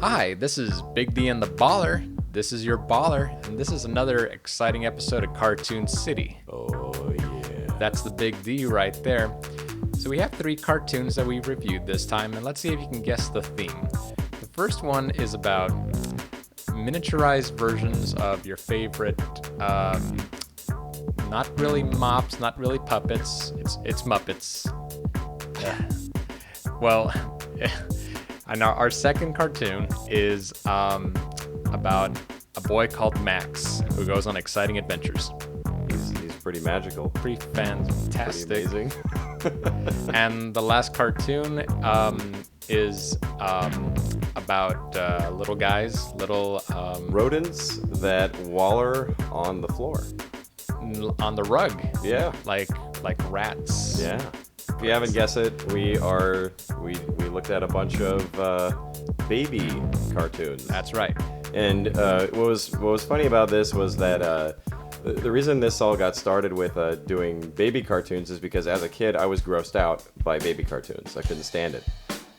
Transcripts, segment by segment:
Hi, this is Big D and the Baller. This is your baller, and this is another exciting episode of Cartoon City. Oh, yeah. That's the Big D right there. So we have 3 cartoons that we've reviewed this time, and let's see if you can guess the theme. The first one is about miniaturized versions of your favorite, not really mops, not really puppets. It's Muppets. Well, and our second cartoon is about a boy called Max who goes on exciting adventures. He's pretty magical. Pretty fantastic. Pretty amazing. And the last cartoon is about little guys, little Rodents that waller on the floor. on the rug, Yeah. like rats. Yeah. If you haven't guessed it, we looked at a bunch of baby cartoons. That's right. And what was funny about this was that the reason this all got started with doing baby cartoons is because as a kid I was grossed out by baby cartoons. I couldn't stand it.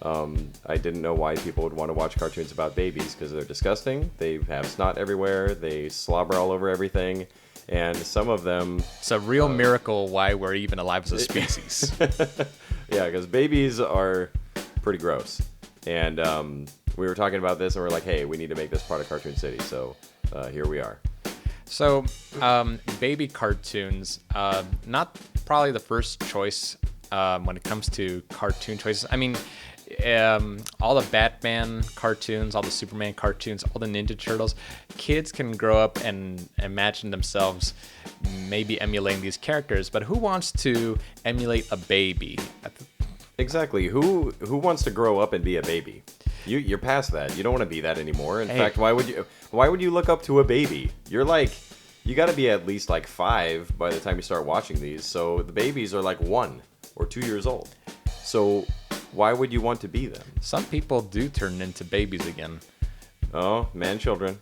I didn't know why people would want to watch cartoons about babies because they're disgusting. They have snot everywhere. They slobber all over everything. And some of them... It's a real miracle why we're even alive as a species. Yeah, because babies are pretty gross. And we were talking about this, and we're like, hey, we need to make this part of Cartoon City. So here we are. So, baby cartoons, not probably the first choice when it comes to cartoon choices. I mean, all the Batman cartoons, all the Superman cartoons, all the Ninja Turtles, kids can grow up and imagine themselves maybe emulating these characters, but who wants to emulate a baby? Exactly. Who wants to grow up and be a baby? You're past that. You don't want to be that anymore. In fact, why would you look up to a baby? You got to be at least like 5 by the time you start watching these. So the babies are like 1 or 2 years old. So why would you want to be them? Some people do turn into babies again. Oh, man-children.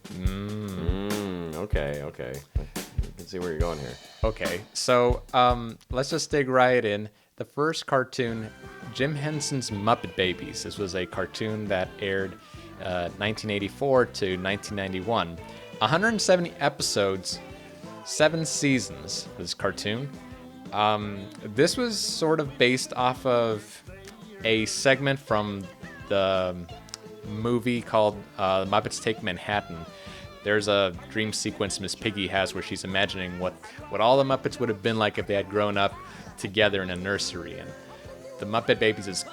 Okay. I can see where you're going here. Okay, so let's just dig right in. The first cartoon, Jim Henson's Muppet Babies. This was a cartoon that aired 1984 to 1991. 170 episodes, 7 seasons, this cartoon. This was sort of based off of a segment from the movie called The Muppets Take Manhattan. There's a dream sequence Miss Piggy has where she's imagining what all the Muppets would have been like if they had grown up together in a nursery. And the Muppet Babies is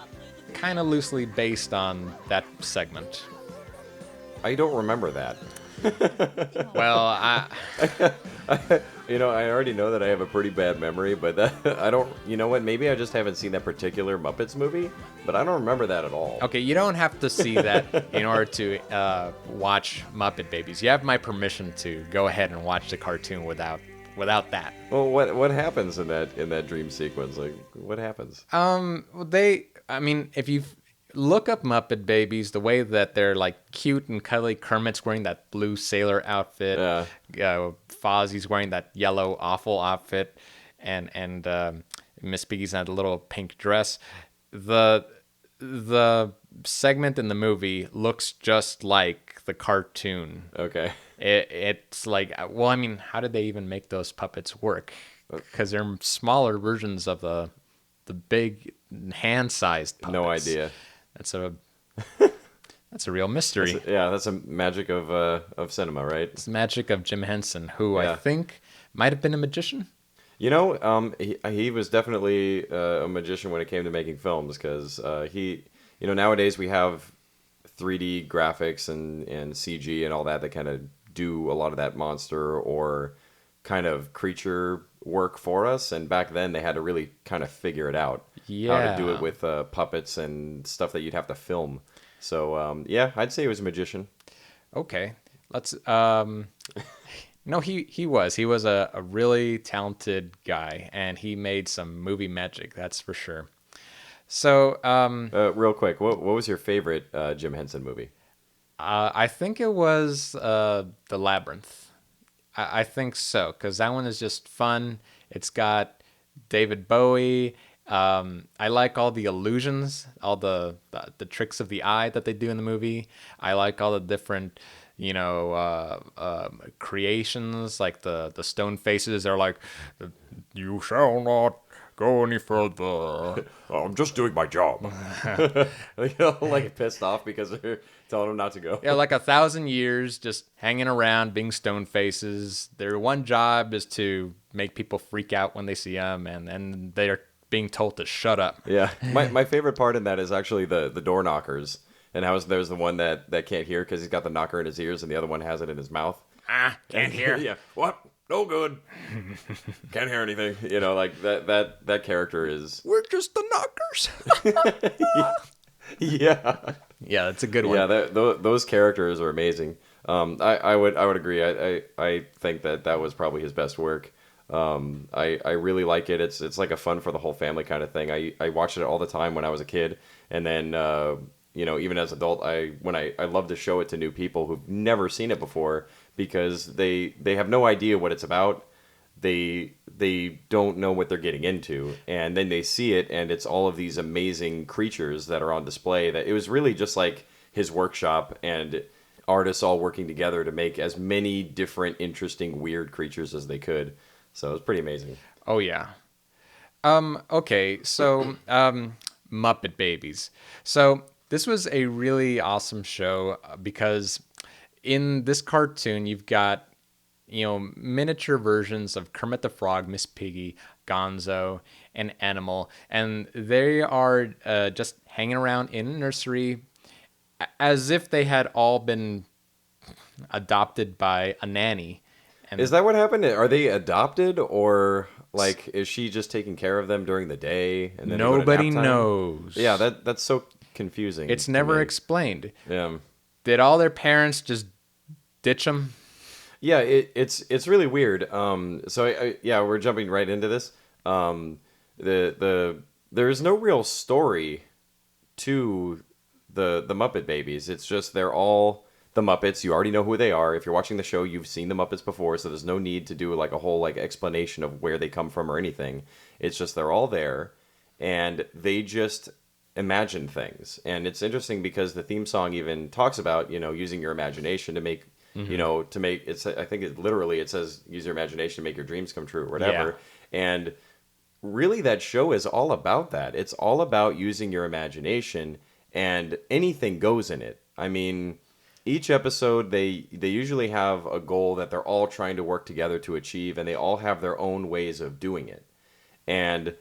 kind of loosely based on that segment. I don't remember that. Well, I already know that I have a pretty bad memory, but I don't. You know what? Maybe I just haven't seen that particular Muppets movie, but I don't remember that at all. Okay, you don't have to see that in order to watch Muppet Babies. You have my permission to go ahead and watch the cartoon without that. Well, what happens in that dream sequence? Like, what happens? If you look up Muppet Babies, the way that they're like cute and cuddly, Kermit's wearing that blue sailor outfit, Fozzie's wearing that yellow awful outfit, and Miss Piggy's in a little pink dress. The segment in the movie looks just like the cartoon. Okay. It's like, well, I mean, how did they even make those puppets work? Because they're smaller versions of the big hand-sized puppets. No idea. That's a real mystery. That's a magic of cinema, right? It's the magic of Jim Henson, who I think might have been a magician. He was definitely a magician when it came to making films, because nowadays we have 3D graphics and CG and all that kind of do a lot of that monster or kind of creature work for us, and back then they had to really kind of figure it out how to do it with puppets and stuff that you'd have to film. So I'd say he was a magician. Okay, let's no, he was a really talented guy, and he made some movie magic, that's for sure. So real quick, what was your favorite Jim Henson movie? I think it was The Labyrinth. I think so, because that one is just fun. It's got David Bowie, I like all the illusions, all the tricks of the eye that they do in the movie. I like all the different, creations, like the stone faces are like, "You shall not go any further." I'm just doing my job. Like pissed off because they're telling him not to go. Yeah, like 1,000 years just hanging around, being stone faces. Their one job is to make people freak out when they see them, and they're being told to shut up. Yeah, my favorite part in that is actually the door knockers, and how there's the one that can't hear because he's got the knocker in his ears, and the other one has it in his mouth. Can't hear. Yeah, what? No good. Can't hear anything. Like that character is. We're just the knockers. Yeah, Yeah, that's a good one. yeah. Those characters are amazing. I would agree. I think that was probably his best work. I really like it. It's like a fun for the whole family kind of thing. I watched it all the time when I was a kid, and then even as an adult, I love to show it to new people who've never seen it before because they have no idea what it's about. They don't know what they're getting into, and then they see it, and it's all of these amazing creatures that are on display. That it was really just like his workshop and artists all working together to make as many different, interesting, weird creatures as they could. So it was pretty amazing. Oh yeah. Okay, so Muppet Babies. So this was a really awesome show because in this cartoon you've got miniature versions of Kermit the Frog, Miss Piggy, Gonzo, and Animal, and they are just hanging around in a nursery as if they had all been adopted by a nanny. And Is that what happened? Are they adopted, or like is she just taking care of them during the day and then they go to nobody nap time? knows. Yeah, that's so confusing. It's to never me. explained. Yeah. Did all their parents just ditch them? Yeah, it's really weird. Yeah, we're jumping right into this. There's no real story to the Muppet Babies. It's just they're all the Muppets. You already know who they are. If you're watching the show, you've seen the Muppets before, so there's no need to do like a whole like explanation of where they come from or anything. It's just they're all there, and they just imagine things. And it's interesting because the theme song even talks about using your imagination to make to make it's. I think it says use your imagination to make your dreams come true or whatever. And really, that show is all about that. It's all about using your imagination, and anything goes in it. I mean, each episode they usually have a goal that they're all trying to work together to achieve, and they all have their own ways of doing it. And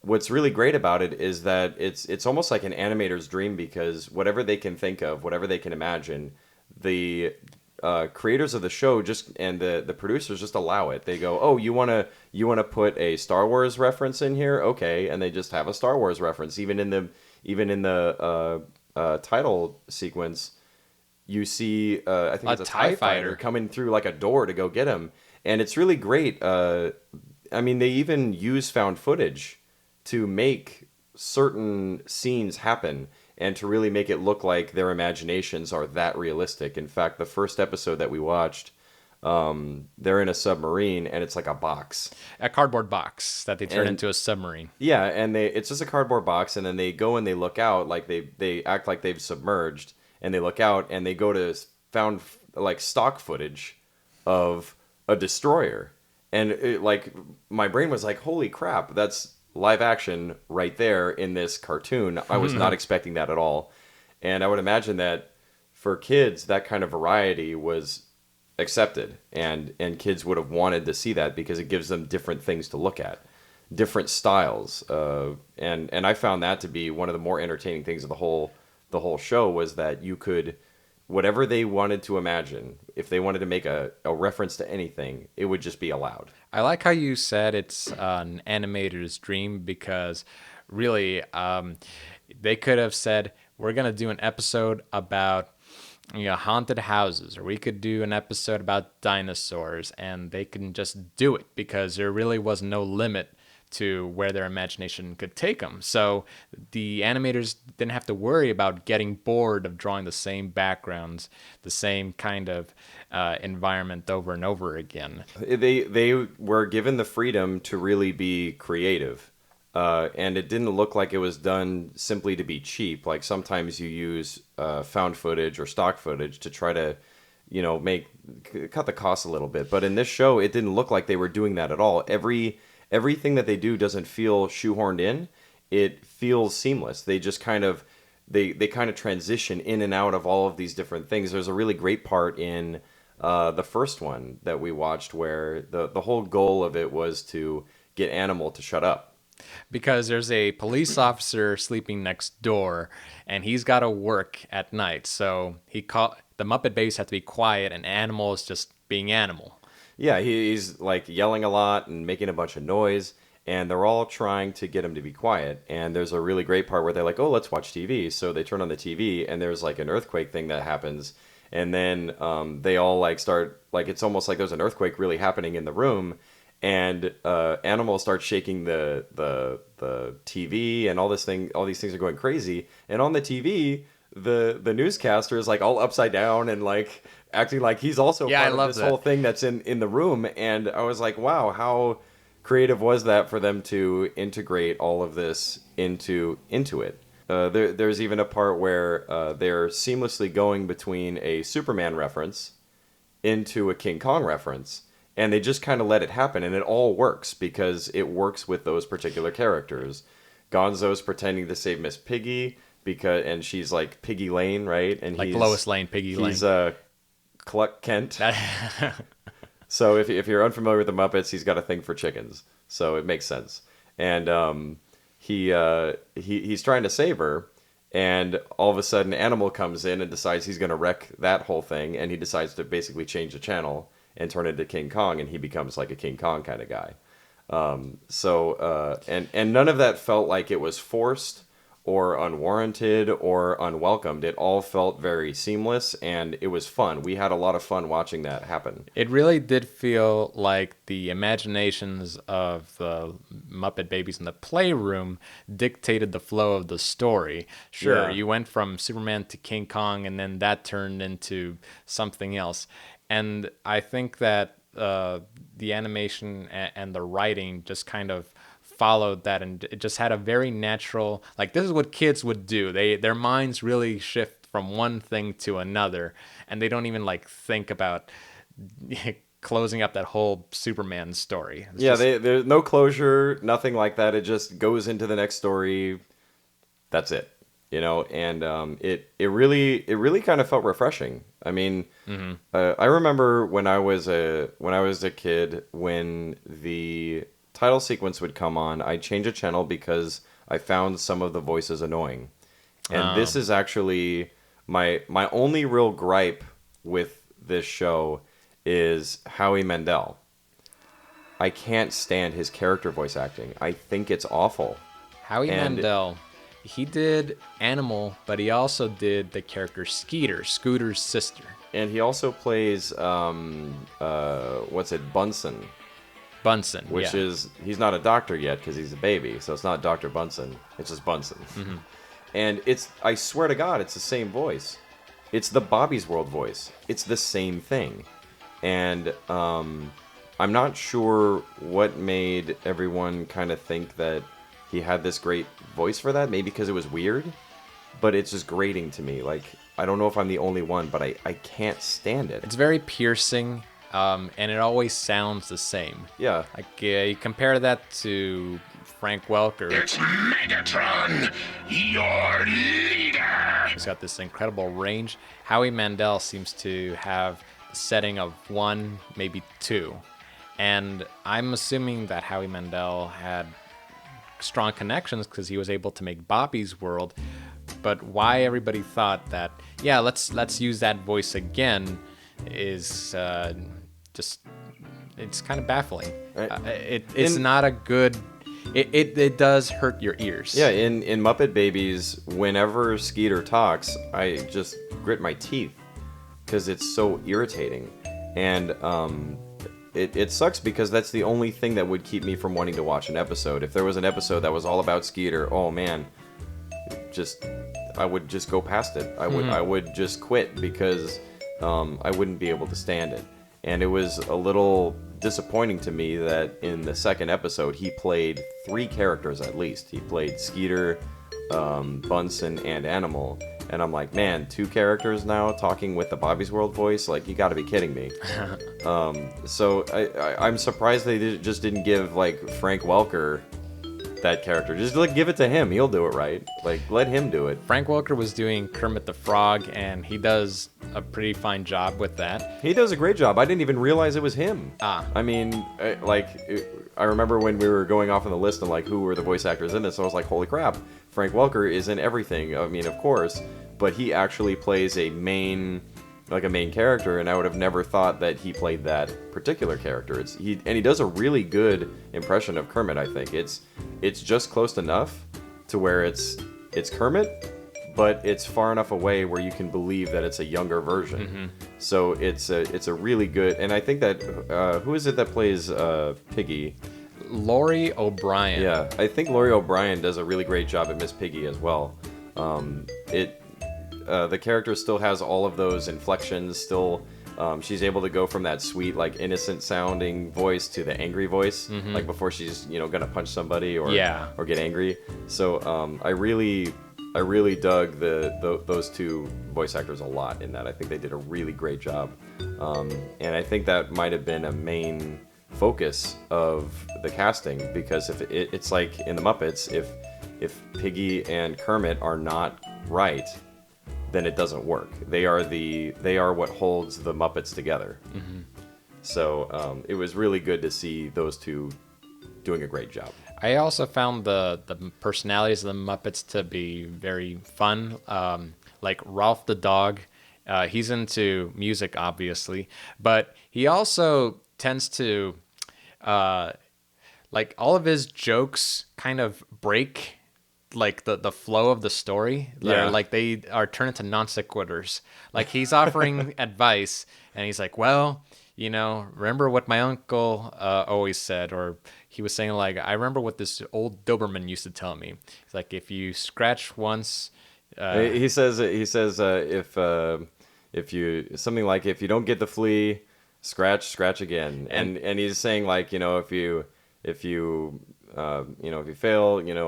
what's really great about it is that it's almost like an animator's dream because whatever they can think of, whatever they can imagine, the creators of the show and the producers just allow it. They go, oh, you wanna put a Star Wars reference in here, okay, and they just have a Star Wars reference. Even in the title sequence, you see I think it's a TIE fighter coming through like a door to go get him, and it's really great. I mean, they even use found footage to make certain scenes happen and to really make it look like their imaginations are that realistic. In fact, the first episode that we watched, they're in a submarine and it's like a box. A cardboard box that they turn into a submarine. Yeah, and it's just a cardboard box, and then they go and they look out like they act like they've submerged, and they look out and they go to found like stock footage of a destroyer. And like my brain was like, holy crap, that's live action right there in this cartoon. I was not expecting that at all. And I would imagine that for kids, that kind of variety was accepted, and kids would have wanted to see that because it gives them different things to look at, different styles. And I found that to be one of the more entertaining things of the whole show was that you could, whatever they wanted to imagine, if they wanted to make a reference to anything, it would just be allowed. I like how you said it's an animator's dream because really they could have said, we're going to do an episode about haunted houses, or we could do an episode about dinosaurs, and they can just do it because there really was no limit to where their imagination could take them. So the animators didn't have to worry about getting bored of drawing the same backgrounds, the same kind of environment over and over again. They were given the freedom to really be creative. and it didn't look like it was done simply to be cheap. Like sometimes you use found footage or stock footage to try to, cut the cost a little bit. But in this show, it didn't look like they were doing that at all. Everything that they do doesn't feel shoehorned in. It feels seamless. They just kind of they kind of transition in and out of all of these different things. There's a really great part in the first one that we watched where the whole goal of it was to get Animal to shut up. Because there's a police officer sleeping next door, and he's got to work at night. So the Muppet Babies have to be quiet, and Animal is just being Animal. Yeah, he's like yelling a lot and making a bunch of noise, and they're all trying to get him to be quiet. And there's a really great part where they're like, "Oh, let's watch TV." So they turn on the TV, and there's like an earthquake thing that happens, and then they all like start like it's almost like there's an earthquake really happening in the room. And Animal starts shaking the TV, and all these things are going crazy. And on the TV, the newscaster is like all upside down and like acting like he's also part of this whole thing that's in the room. And I was like, wow, how creative was that for them to integrate all of this into it? There's even a part where they're seamlessly going between a Superman reference into a King Kong reference. And they just kind of let it happen, and it all works because it works with those particular characters. Gonzo's pretending to save Miss Piggy and she's like Piggy Lane, right? And like Lois Lane, Piggy Lane. He's Cluck Kent. So if you're unfamiliar with the Muppets, he's got a thing for chickens, so it makes sense. And he's trying to save her, and all of a sudden, Animal comes in and decides he's going to wreck that whole thing, and he decides to basically change the channel and turn into King Kong, and he becomes like a King Kong kind of guy. And none of that felt like it was forced or unwarranted or unwelcomed. It all felt very seamless, and it was fun. We had a lot of fun watching that happen. It really did feel like the imaginations of the Muppet Babies in the playroom dictated the flow of the story. Sure, You went from Superman to King Kong, and then that turned into something else. And I think that the animation and the writing just kind of followed that, and it just had a very natural, like, this is what kids would do. Their minds really shift from one thing to another, and they don't even like think about closing up that whole Superman story. There's no closure, nothing like that. It just goes into the next story. That's it. And it really kind of felt refreshing. I mean, I remember when I was a kid, when the title sequence would come on, I'd change a channel because I found some of the voices annoying. And this is actually my only real gripe with this show is Howie Mandel. I can't stand his character voice acting. I think it's awful. Howie Mandel. He did Animal, but he also did the character Skeeter, Scooter's sister. And he also plays, Bunsen. Bunsen, Which is, he's not a doctor yet because he's a baby, so it's not Dr. Bunsen. It's just Bunsen. Mm-hmm. And I swear to God, it's the same voice. It's the Bobby's World voice. It's the same thing. And I'm not sure what made everyone kind of think that he had this great voice for that. Maybe because it was weird, but it's just grating to me. Like, I don't know if I'm the only one, but I can't stand it. It's very piercing, and it always sounds the same. Yeah. Like, you compare that to Frank Welker. It's Megatron, your leader. He's got this incredible range. Howie Mandel seems to have the setting of 1, maybe 2. And I'm assuming that Howie Mandel had strong connections because he was able to make Bobby's World. But why everybody thought that, let's use that voice again is just, it's kind of baffling. It's not a good, it does hurt your ears. Yeah, in Muppet Babies, whenever Skeeter talks, I just grit my teeth because it's so irritating. And it sucks because that's the only thing that would keep me from wanting to watch an episode. If there was an episode that was all about Skeeter, oh man, I would just go past it. I would just quit because I wouldn't be able to stand it. And it was a little disappointing to me that in the second episode he played 3 characters at least. He played Skeeter, Bunsen, and Animal. And I'm like, man, 2 characters now talking with the Bobby's World voice? Like, you gotta be kidding me. So I'm surprised they just didn't give, like, Frank Welker that character. Just, like, give it to him. He'll do it right. Like, let him do it. Frank Welker was doing Kermit the Frog, and he does a pretty fine job with that. He does a great job. I didn't even realize it was him. Ah. I mean, I remember when we were going off on the list and, like, who were the voice actors in this, I was like, holy crap. Frank Welker is in everything. I mean, of course. But he actually plays a main character, and I would have never thought that he played that particular character. He does a really good impression of Kermit. I think it's just close enough to where it's Kermit, but it's far enough away where you can believe that it's a younger version. Mm-hmm. So it's a really good. And I think that who is it that plays Piggy? Laurie O'Brien. Yeah, I think Laurie O'Brien does a really great job at Miss Piggy as well. The character still has all of those inflections. Still, she's able to go from that sweet, like, innocent sounding voice to the angry voice, like before she's gonna punch somebody or get angry. So I really dug those 2 voice actors a lot in that. I think they did a really great job, and I think that might have been a main focus of the casting, because if it's like in the Muppets, if Piggy and Kermit are not right, then it doesn't work. They are what holds the Muppets together. Mm-hmm. So it was really good to see those 2 doing a great job. I also found the personalities of the Muppets to be very fun. Like Ralph the dog, he's into music, obviously, but he also tends to, like, all of his jokes kind of break like the flow of the story. Yeah. Like they are turned into non sequiturs. Like he's offering advice and he's like, well, remember what my uncle always said, or he was saying, like, I remember what this old Doberman used to tell me. It's like, if you scratch once, he says if you something like, if you don't get the flea, scratch again. And he's saying, like, if you fail,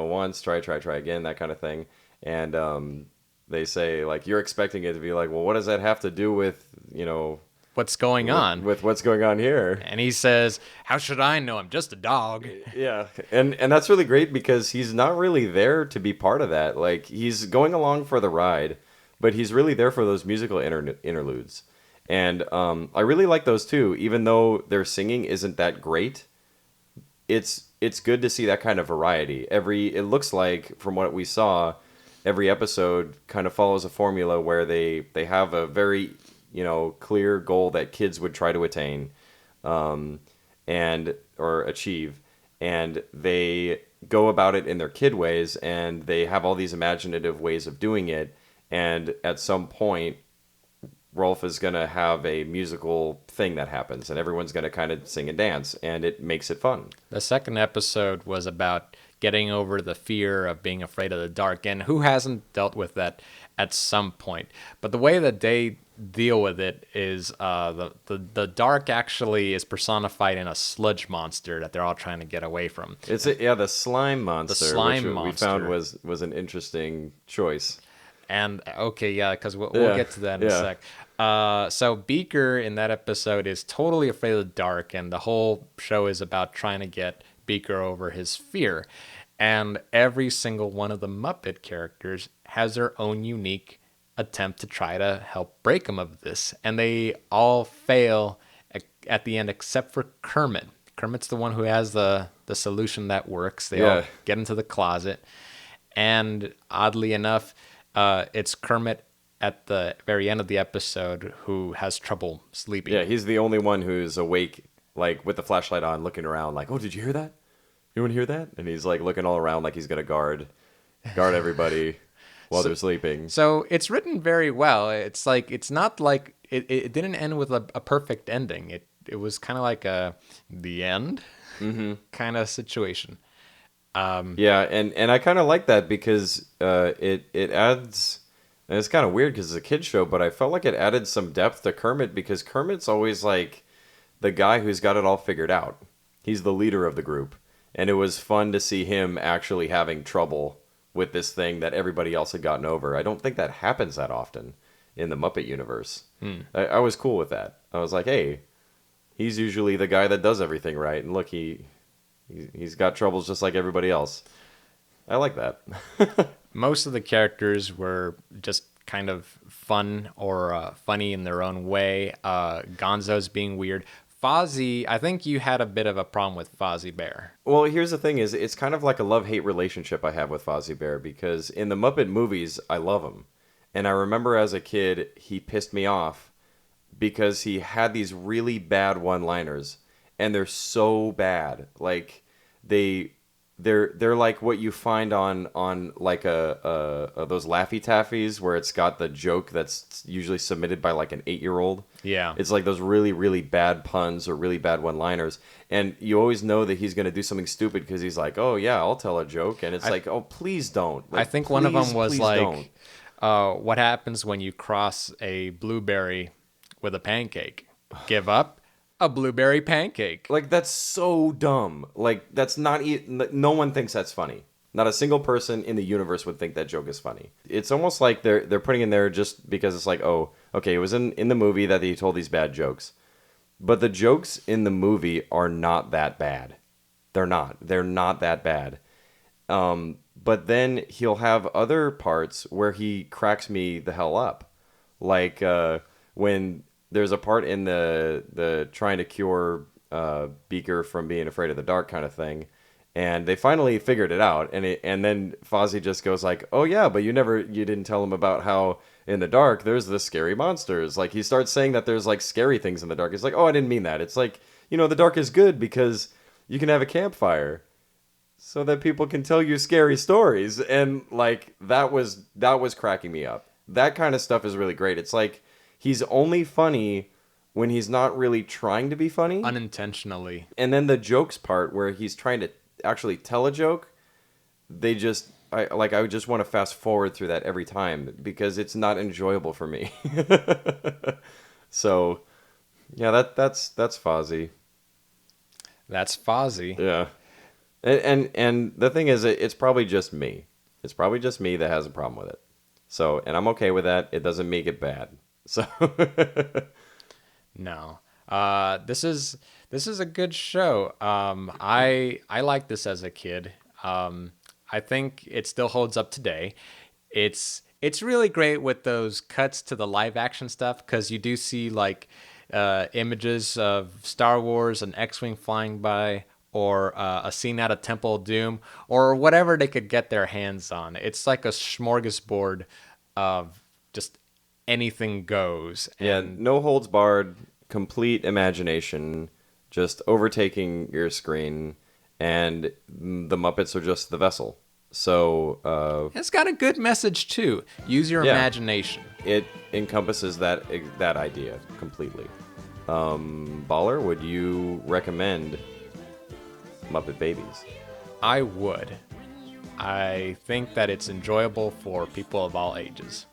once, try again, that kind of thing. And they say, like, you're expecting it to be like, well, what does that have to do with, what's going on? With what's going on here? And he says, how should I know? I'm just a dog. Yeah. And that's really great, because he's not really there to be part of that. Like, he's going along for the ride, but he's really there for those musical interludes. And I really like those too, even though their singing isn't that great. It's good to see that kind of variety. It looks like, from what we saw, every episode kind of follows a formula where they have a very, clear goal that kids would try to attain, or achieve, and they go about it in their kid ways, and they have all these imaginative ways of doing it, and at some point Rolf is going to have a musical thing that happens, and everyone's going to kind of sing and dance, and it makes it fun. The second episode was about getting over the fear of being afraid of the dark, and who hasn't dealt with that at some point? But the way that they deal with it is the dark actually is personified in a sludge monster that they're all trying to get away from. The slime monster. The slime which monster. We found was an interesting choice. And okay, yeah, because we'll get to that in a sec. So Beaker in that episode is totally afraid of the dark, and the whole show is about trying to get Beaker over his fear. And every single one of the Muppet characters has their own unique attempt to try to help break him of this. And they all fail at the end except for Kermit. Kermit's the one who has the solution that works. They all get into the closet. And oddly enough, it's Kermit at the very end of the episode who has trouble sleeping. Yeah, he's the only one who's awake, like, with the flashlight on, looking around, like, oh, did you hear that? Anyone hear that? And he's, like, looking all around like he's going to guard everybody while they're sleeping. So it's written very well. It's like, it's not like, it didn't end with a perfect ending. It was kind of like the end kind of situation. Yeah, and I kind of like that, because it adds, and it's kind of weird because it's a kid's show, but I felt like it added some depth to Kermit, because Kermit's always like the guy who's got it all figured out. He's the leader of the group. And it was fun to see him actually having trouble with this thing that everybody else had gotten over. I don't think that happens that often in the Muppet universe. I was cool with that. I was like, hey, he's usually the guy that does everything right. And look, he's got troubles just like everybody else. I like that. Most of the characters were just kind of fun or funny in their own way. Gonzo's being weird. Fozzie, I think you had a bit of a problem with Fozzie Bear. Well, here's the thing: is it's kind of like a love-hate relationship I have with Fozzie Bear, because in the Muppet movies, I love him, and I remember as a kid he pissed me off because he had these really bad one-liners, and they're so bad, like they're like what you find on like those Laffy Taffies where it's got the joke that's usually submitted by like an 8-year-old. Yeah. It's like those really, really bad puns or really bad one-liners. And you always know that he's going to do something stupid because he's like, oh, yeah, I'll tell a joke. And it's like, oh, please don't. Like, I think one of them was please like, don't. what happens when you cross a blueberry with a pancake? Give up a blueberry pancake. Like, that's so dumb. Like, that's not... no one thinks that's funny. Not a single person in the universe would think that joke is funny. It's almost like they're putting in there just because it's like, oh, okay, it was in the movie that he told these bad jokes. But the jokes in the movie are not that bad. They're not. They're not that bad. But then he'll have other parts where he cracks me the hell up. Like when there's a part in the trying to cure Beaker from being afraid of the dark kind of thing. And they finally figured it out, and then Fozzie just goes like, "Oh yeah, but you didn't tell him about how in the dark there's the scary monsters." Like he starts saying that there's like scary things in the dark. It's like, "Oh, I didn't mean that." It's like, the dark is good because you can have a campfire, so that people can tell you scary stories, and like that was cracking me up. That kind of stuff is really great. It's like he's only funny when he's not really trying to be funny, Unintentionally. and then the jokes part where he's trying to actually tell a joke, I would just want to fast forward through that every time because it's not enjoyable for me. So, yeah, that's Fozzie. That's Fozzie. Yeah, and the thing is, it's probably just me. It's probably just me that has a problem with it. So, and I'm okay with that. It doesn't make it bad. So, No. This is a good show. I liked this as a kid. I think it still holds up today. It's really great with those cuts to the live action stuff because you do see like images of Star Wars and X-wing flying by, or a scene out of Temple of Doom, or whatever they could get their hands on. It's like a smorgasbord of just anything goes. yeah, no holds barred, complete imagination, just overtaking your screen, and the Muppets are just the vessel. So It's got a good message too. Use your imagination. it encompasses that idea completely. Baller, would you recommend Muppet Babies? I would. I think that it's enjoyable for people of all ages.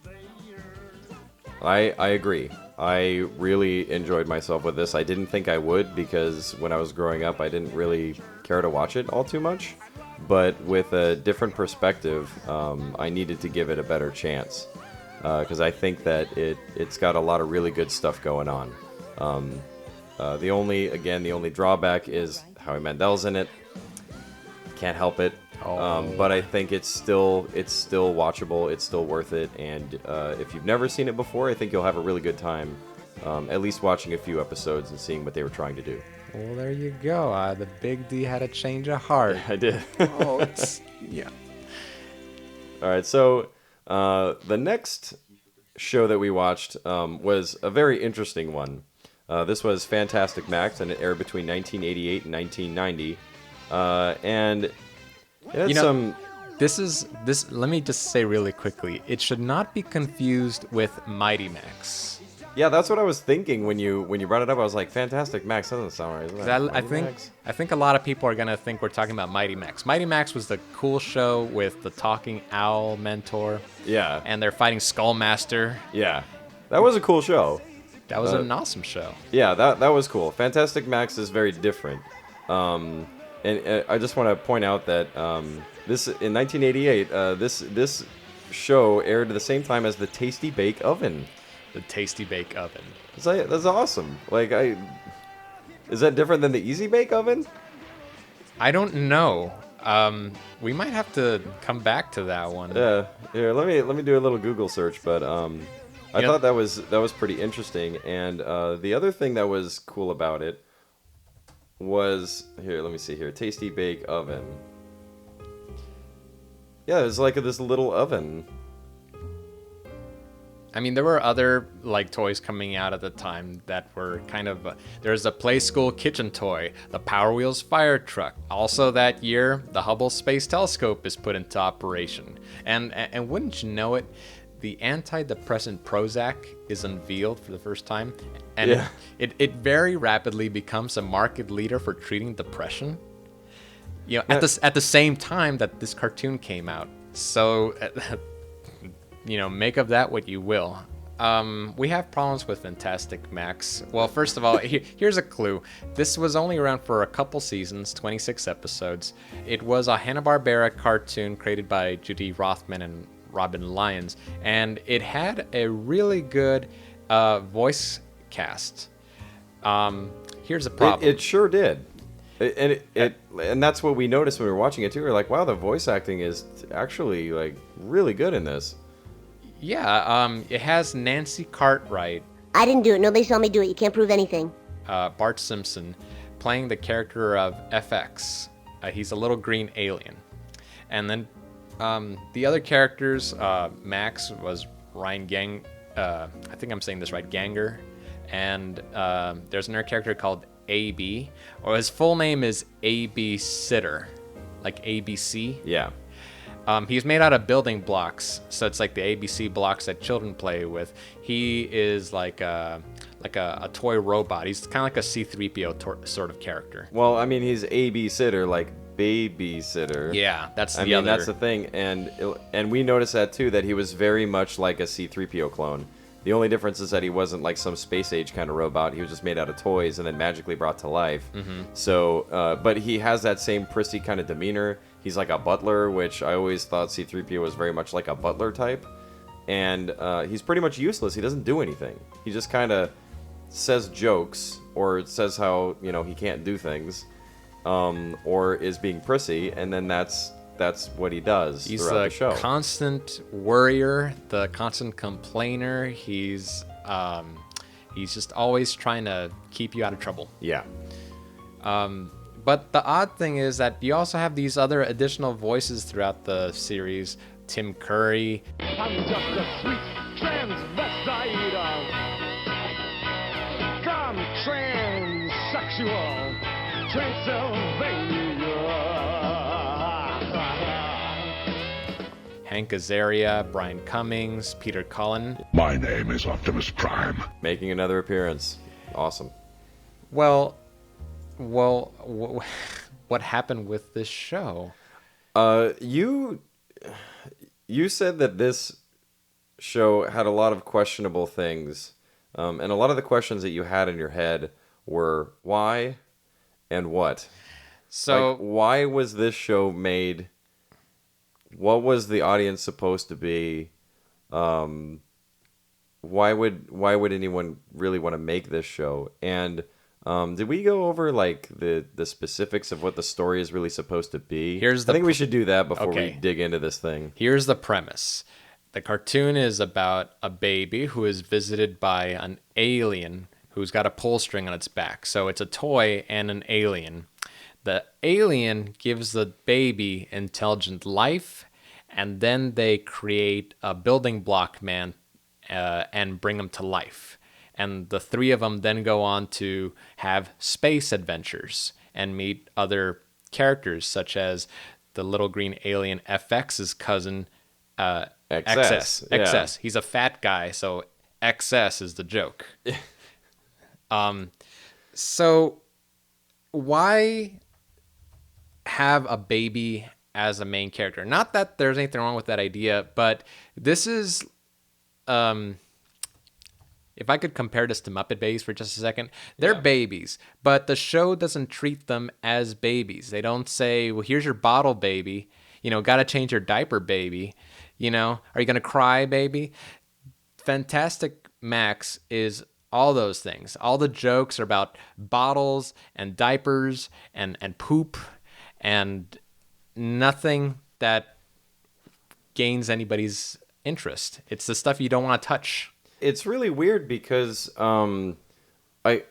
I agree. I really enjoyed myself with this. I didn't think I would because when I was growing up, I didn't really care to watch it all too much. But with a different perspective, I needed to give it a better chance because I think that it's got a lot of really good stuff going on. The only drawback is Howie Mandel's in it. Can't help it. But I think it's still watchable. It's still worth it. And if you've never seen it before, I think you'll have a really good time, at least watching a few episodes and seeing what they were trying to do. Well, there you go. The Big D had a change of heart. I did. Yeah. All right. So the next show that we watched was a very interesting one. This was Fantastic Max, and it aired between 1988 and 1990. And it had this. Let me just say really quickly. It should not be confused with Mighty Max. Yeah, that's what I was thinking when you brought it up. I was like, Fantastic Max doesn't sound right. Isn't that I think a lot of people are gonna think we're talking about Mighty Max. Mighty Max was the cool show with the talking owl mentor. Yeah. And they're fighting Skullmaster. Yeah. That was a cool show. That was an awesome show. Yeah, that was cool. Fantastic Max is very different. And I just want to point out that this in 1988, this show aired at the same time as the Tasty Bake Oven. The Tasty Bake Oven. That's awesome. Is that different than the Easy Bake Oven? I don't know. We might have to come back to that one. Yeah. Here, let me do a little Google search. But I thought that was pretty interesting. And the other thing that was cool about it was here. Let me see here. Tasty Bake Oven. Yeah, it was like this little oven. I mean, there were other like toys coming out at the time that were kind of. There's a Play School kitchen toy, the Power Wheels fire truck. Also that year, the Hubble Space Telescope is put into operation. And wouldn't you know it, the antidepressant Prozac is unveiled for the first time, and Yeah. it very rapidly becomes a market leader for treating depression. You know, at the same time that this cartoon came out. So. You know, make of that what you will. We have problems with Fantastic Max. Well, first of all, here's a clue. This was only around for a couple seasons, 26 episodes. It was a Hanna-Barbera cartoon created by Judy Rothman and Robin Lyons, and it had a really good voice cast. Here's the problem. It sure did. And that's what we noticed when we were watching it too. We're like, wow, the voice acting is actually like really good in this. Yeah, it has Nancy Cartwright, I didn't do it. Nobody saw me do it. You can't prove anything. Bart Simpson, playing the character of FX. He's a little green alien. And then the other characters, Max was Ryan I think I'm saying this right, Ganger. And there's another character called AB, or his full name is AB Sitter, like ABC. Yeah. He's made out of building blocks, so it's like the ABC blocks that children play with. He is like a toy robot. He's kind of like a C-3PO sort of character. Well, I mean, he's a babysitter, like babysitter. Yeah, that's I the mean, other. that's the thing, and we noticed that too, that he was very much like a C-3PO clone. The only difference is that he wasn't like some space age kind of robot. He was just made out of toys and then magically brought to life. Mm-hmm. So, but he has that same prissy kind of demeanor. He's like a butler, which I always thought C-3PO was very much like a butler type. And he's pretty much useless. He doesn't do anything. He just kind of says jokes or says how, you know, he can't do things, or is being prissy, and then that's what he does throughout the show. He's the constant worrier, the constant complainer. He's just always trying to keep you out of trouble. Yeah. But the odd thing is that you also have these other additional voices throughout the series. Tim Curry. I'm just a sweet transvestite. Come transsexual Transylvania. Hank Azaria, Brian Cummings, Peter Cullen. My name is Optimus Prime. Making another appearance. Awesome. Well, what happened with this show? You said that this show had a lot of questionable things, and a lot of the questions that you had in your head were why and what. So Like, why was this show made? What was the audience supposed to be? Why would anyone really want to make this show? And did we go over like the specifics of what the story is really supposed to be? I think we should do that before we dig into this thing. Here's the premise. The cartoon is about a baby who is visited by an alien who's got a pull string on its back. So it's a toy and an alien. The alien gives the baby intelligent life, and then they create a building block man and bring him to life. And the three of them then go on to have space adventures and meet other characters, such as the little green alien FX's cousin, XS. Yeah. XS. He's a fat guy, so XS is the joke. So why have a baby as a main character? Not that there's anything wrong with that idea, but this is if I could compare this to Muppet Babies for just a second, they're babies, but the show doesn't treat them as babies. They don't say, well, here's your bottle, baby. Got to change your diaper, baby. Are you going to cry, baby? Fantastic Max is all those things. All the jokes are about bottles and diapers and poop and nothing that gains anybody's interest. It's the stuff you don't want to touch. It's really weird because I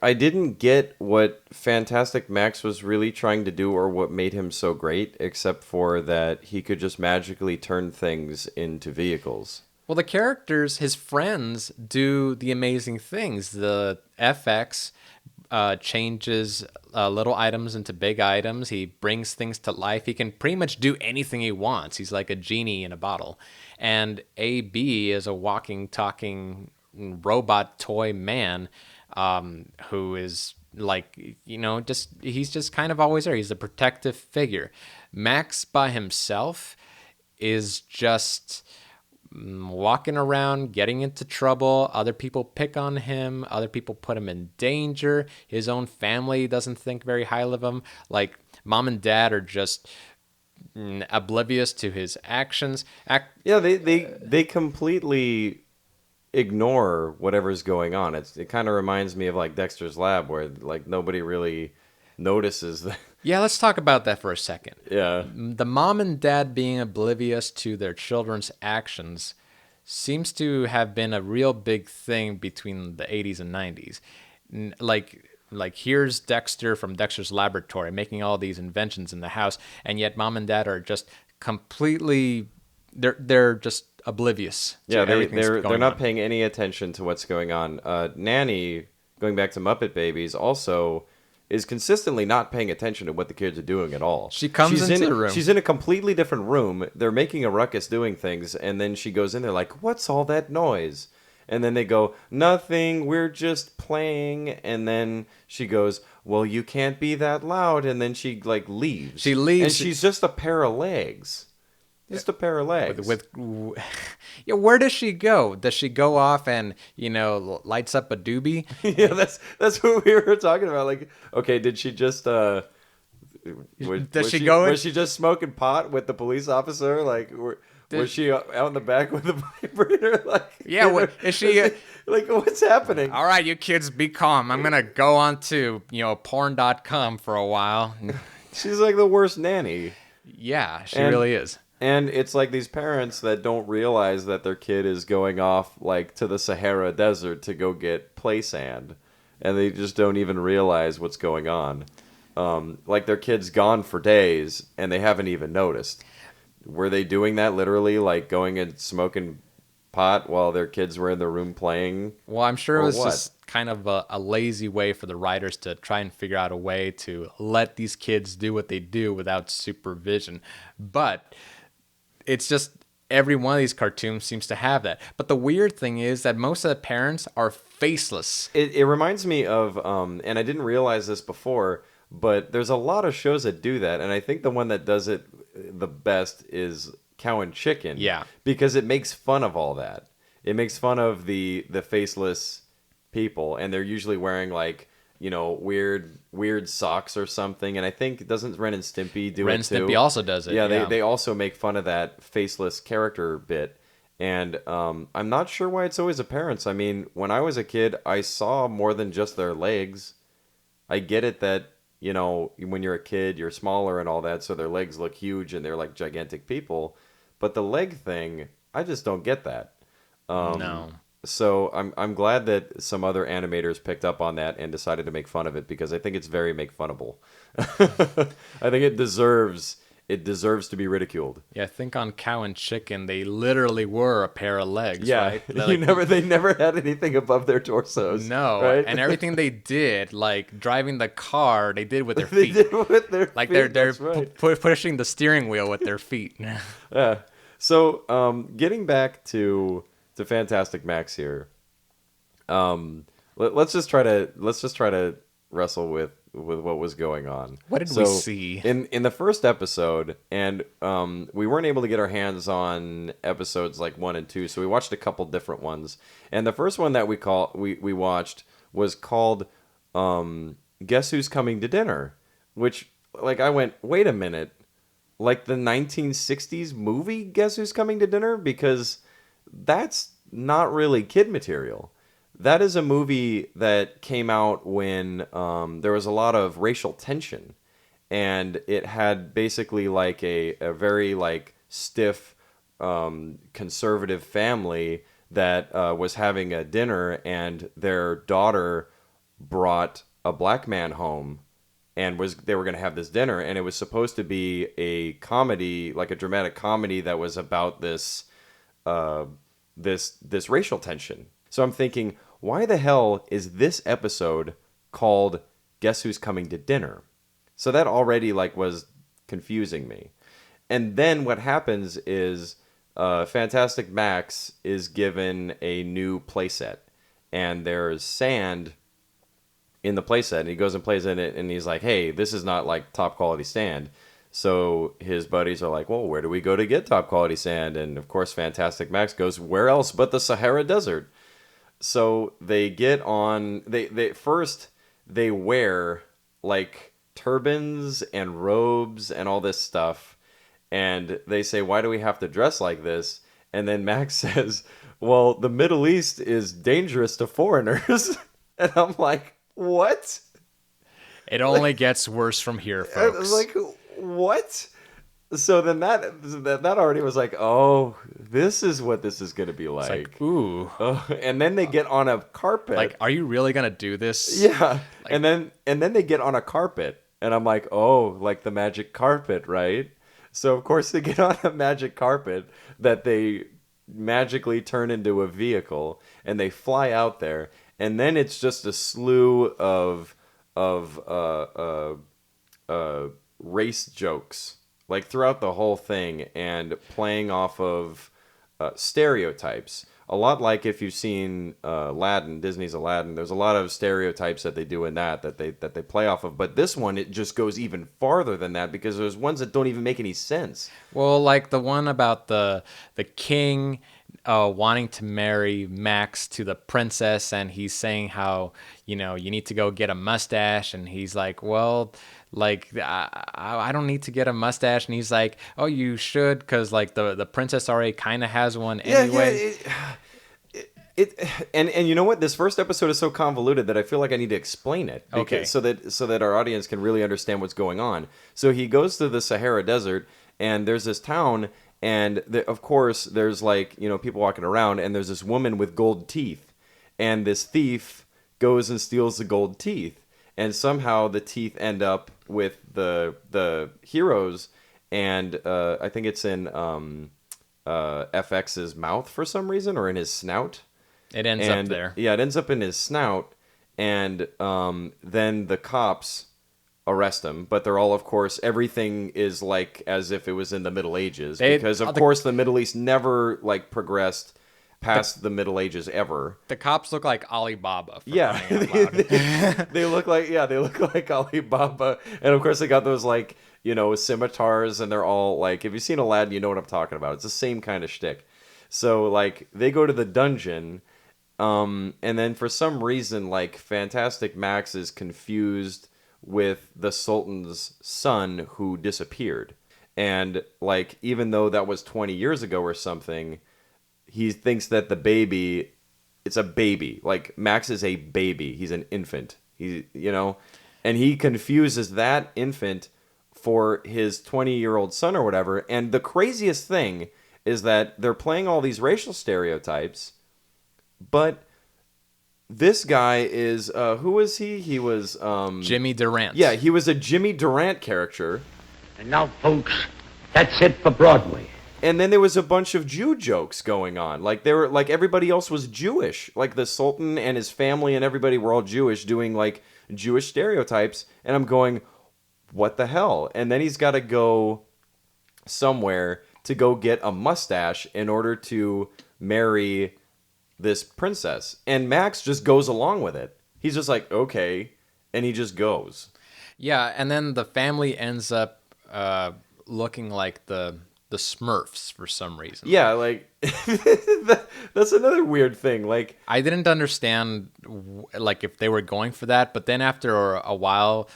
didn't get what Fantastic Max was really trying to do or what made him so great, except for that he could just magically turn things into vehicles. Well, the characters, his friends, do the amazing things. The FX changes little items into big items. He brings things to life. He can pretty much do anything he wants. He's like a genie in a bottle. And AB is a walking, talking robot toy man who is like, he's just kind of always there. He's a protective figure. Max by himself is just walking around, getting into trouble. Other people pick on him. Other people put him in danger. His own family doesn't think very highly of him. Like, mom and dad are just oblivious to his actions. They completely ignore whatever's going on. It kind of reminds me of like Dexter's Lab, where like nobody really notices that. Yeah, let's talk about that for a second. Yeah. The mom and dad being oblivious to their children's actions seems to have been a real big thing between the 80s and 90s. Like here's Dexter from Dexter's Laboratory making all these inventions in the house, and yet mom and dad are just completely they're just oblivious to everything that's going they're not on. paying any attention to what's going on. Nanny, going back to Muppet Babies, also is consistently not paying attention to what the kids are doing at all. She comes into the room. She's in a completely different room. They're making a ruckus doing things, and then she goes in there like, "What's all that noise?" And then they go, "Nothing, we're just playing." And then she goes, "Well, you can't be that loud." And then she like leaves. She leaves. And she's just a pair of legs. Just a pair of legs. Yeah, where does she go? Does she go off and lights up a doobie? Yeah, that's what we were talking about. Like, okay, did she just was she just smoking pot with the police officer? Like, was she out in the back with the vibrator? Like, Yeah, is she? Like, what's happening? All right, you kids, be calm. I'm gonna go on to porn.com for a while. She's like the worst nanny. Yeah, she really is. And it's like these parents that don't realize that their kid is going off like to the Sahara Desert to go get play sand, and they just don't even realize what's going on. Like their kid's gone for days and they haven't even noticed. Were they doing that literally, like going and smoking pot while their kids were in the room playing? Well, I'm sure it was just kind of a lazy way for the writers to try and figure out a way to let these kids do what they do without supervision. But it's just every one of these cartoons seems to have that. But the weird thing is that most of the parents are faceless. It reminds me of, and I didn't realize this before, but there's a lot of shows that do that. And I think the one that does it the best is Cow and Chicken. Yeah. Because it makes fun of all that. It makes fun of the faceless people. And they're usually wearing like, weird socks or something. And I think, doesn't Ren and Stimpy do Ren it too? and Stimpy also does it. Yeah, Yeah, they also make fun of that faceless character bit. And I'm not sure why it's always apparent. I mean, when I was a kid, I saw more than just their legs. I get it that, when you're a kid, you're smaller and all that, so their legs look huge and they're like gigantic people. But the leg thing, I just don't get that. No. So I'm glad that some other animators picked up on that and decided to make fun of it, because I think it's very make funnable. I think it deserves to be ridiculed. Yeah, I think on Cow and Chicken, they literally were a pair of legs, Yeah, right? they never had anything above their torsos. No, right? and everything they did, like driving the car, they did with their They feet. did with their Like feet, they're that's right. pushing the steering wheel with their feet. Yeah. So, getting back to Fantastic Max here, let's just try to wrestle with what was going on. What did we see? In the first episode? And we weren't able to get our hands on episodes like 1 and 2, so we watched a couple different ones. And the first one that we watched was called Guess Who's Coming to Dinner, which like I went, wait a minute, like the 1960s movie Guess Who's Coming to Dinner, because that's not really kid material. That is a movie that came out when there was a lot of racial tension, and it had basically like a very like stiff conservative family that was having a dinner, and their daughter brought a black man home, and they were going to have this dinner, and it was supposed to be a comedy, like a dramatic comedy that was about this this racial tension. So I'm thinking, why the hell is this episode called Guess Who's Coming to Dinner? So that already like was confusing me. And then what happens is Fantastic Max is given a new playset, and there's sand in the playset, and he goes and plays in it, and he's like, hey, this is not like top quality sand. So his buddies are like, well, where do we go to get top quality sand? And of course Fantastic Max goes, where else but the Sahara Desert? So they get on, they wear like turbans and robes and all this stuff, and they say, why do we have to dress like this? And then Max says, well, the Middle East is dangerous to foreigners. And I'm like, what? It only gets worse from here, folks. Like, what? So then that already was like, oh, this is what this is going to be like. It's like, ooh. And then they get on a carpet. Like, are you really going to do this? Yeah. Like, and then they get on a carpet, and I'm like, oh, like the magic carpet, right? So of course they get on a magic carpet that they magically turn into a vehicle, and they fly out there, and then it's just a slew of race jokes like throughout the whole thing, and playing off of stereotypes. A lot like if you've seen Aladdin, Disney's Aladdin. There's a lot of stereotypes that they do in that they play off of. But this one, it just goes even farther than that, because there's ones that don't even make any sense. Well, like the one about the king wanting to marry Max to the princess, and he's saying how, you need to go get a mustache, and he's like, well, like I don't need to get a mustache, and he's like, oh, you should, because like the princess already kind of has one anyway. And you know what? This first episode is so convoluted that I feel like I need to explain it. Okay. So that our audience can really understand what's going on. So he goes to the Sahara Desert, and there's this town, and of course there's like, people walking around, and there's this woman with gold teeth, and this thief goes and steals the gold teeth, and somehow the teeth end up with the heroes, and I think it's in FX's mouth for some reason, or in his snout. It ends up there. Yeah, it ends up in his snout, and then the cops arrest him. But they're all, of course, everything is like as if it was in the Middle Ages, because of course the Middle East never like progressed past the Middle Ages ever. The cops look like Alibaba. Yeah, they look like Alibaba, and of course they got those like scimitars, and they're all like, if you've seen Aladdin, you know what I'm talking about. It's the same kind of shtick. So like they go to the dungeon. And then for some reason, like Fantastic Max is confused with the Sultan's son who disappeared. And like, even though that was 20 years ago or something, he thinks that it's a baby. Like Max is a baby. He's an infant. And he confuses that infant for his 20-year-old son or whatever. And the craziest thing is that they're playing all these racial stereotypes, but this guy is, who was he? He was... Jimmy Durant. Yeah, he was a Jimmy Durant character. And now, folks, that's it for Broadway. And then there was a bunch of Jew jokes going on. Like, they were, like, everybody else was Jewish. Like, the Sultan and his family and everybody were all Jewish, doing, like, Jewish stereotypes. And I'm going, what the hell? And then he's got to go somewhere to go get a mustache in order to marry this princess, and Max just goes along with it. He's just like, okay, and he just goes. Yeah, and then the family ends up looking like the Smurfs for some reason. Yeah, like that's another weird thing. Like, I didn't understand like if they were going for that, but then after a while,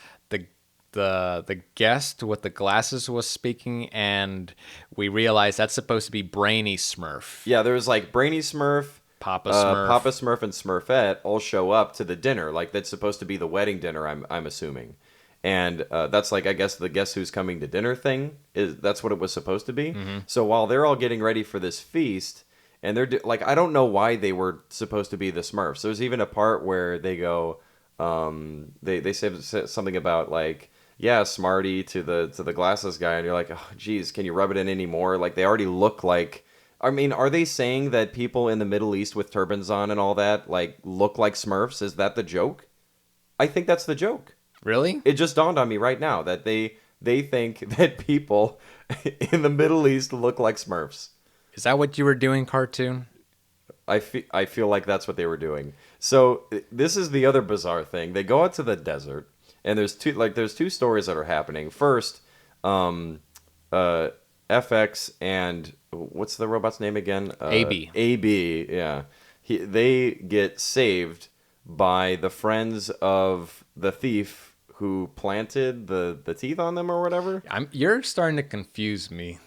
the guest with the glasses was speaking, and we realized that's supposed to be Brainy Smurf, yeah, there's like Brainy Smurf, Papa Smurf. Papa Smurf, and Smurfette all show up to the dinner. Like that's supposed to be the wedding dinner. I'm assuming, and that's like I guess the guess who's coming to dinner thing is that's what it was supposed to be. So while they're all getting ready for this feast, and they're like I don't know why they were supposed to be the Smurfs. There's even a part where they go, they say something about like. Yeah, Smarty to the glasses guy, and you're like, oh, geez, can you rub it in anymore? Like they already look like. I mean, are they saying that people in the Middle East with turbans on and all that like look like Smurfs? Is that the joke? I think that's the joke. Really? It just dawned on me right now that they think that people in the Middle East look like Smurfs. Is that what you were doing, cartoon? I feel like that's what they were doing. So this is the other bizarre thing. They go out to the desert, and there's two stories that are happening. First, FX and what's the robot's name again? AB. AB, yeah. They get saved by the friends of the thief who planted the teeth on them or whatever. You're starting to confuse me.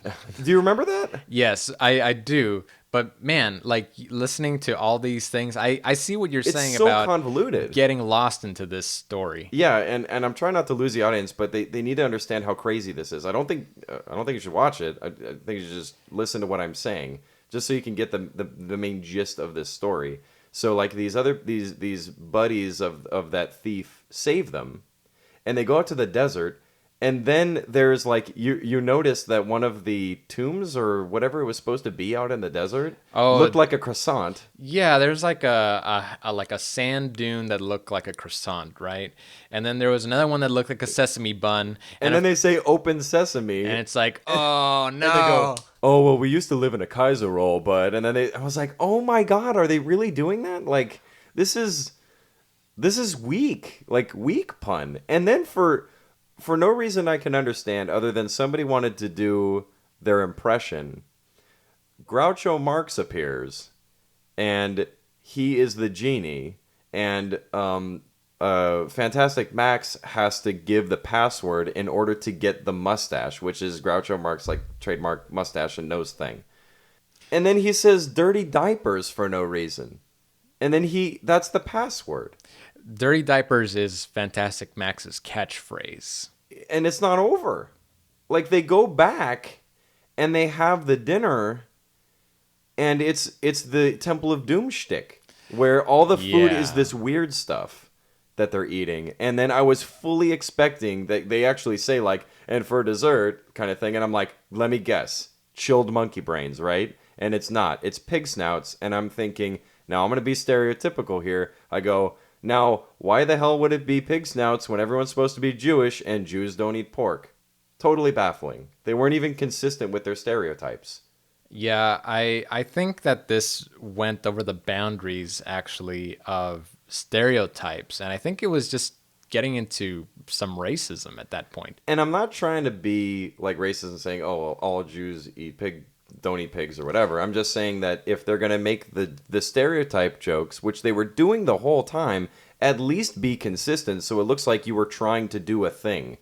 Do you remember that? Yes, I do. But man, like listening to all these things, I see what you're saying so about convoluted. getting lost into this story. Yeah, and I'm trying not to lose the audience, but they need to understand how crazy this is. I don't think you should watch it. I think you should just listen to what I'm saying, just so you can get the main gist of this story. So like these buddies of that thief save them, and they go out to the desert. And then there's like you notice that one of the tombs or whatever it was supposed to be out in the desert looked like a croissant. Yeah, there's like a sand dune that looked like a croissant, right? And then there was another one that looked like a sesame bun. And then they say open sesame. and it's like, oh no. And they go, oh well, we used to live in a Kaiser roll, but and then I was like, oh my god, are they really doing that? Like this is weak, like weak pun. And then for no reason I can understand other than somebody wanted to do their impression, Groucho Marx appears, and he is the genie, and Fantastic Max has to give the password in order to get the mustache, which is Groucho Marx like trademark mustache and nose thing. And then he says dirty diapers for no reason. And then that's the password. Dirty diapers is Fantastic Max's catchphrase. And it's not over. Like they go back and they have the dinner, and it's the Temple of Doom shtick, where all the food is this weird stuff that they're eating. And then I was fully expecting that they actually say like, and for dessert kind of thing. And I'm like, let me guess, chilled monkey brains, right? And it's not. It's pig snouts. And I'm thinking, now I'm going to be stereotypical here. I go, now, why the hell would it be pig snouts when everyone's supposed to be Jewish and Jews don't eat pork? Totally baffling. They weren't even consistent with their stereotypes. Yeah, I think that this went over the boundaries, actually, of stereotypes. And I think it was just getting into some racism at that point. And I'm not trying to be like racist and saying, oh, well, all Jews don't eat pigs or whatever. I'm just saying that if they're going to make the stereotype jokes, which they were doing the whole time, at least be consistent so it looks like you were trying to do a thing.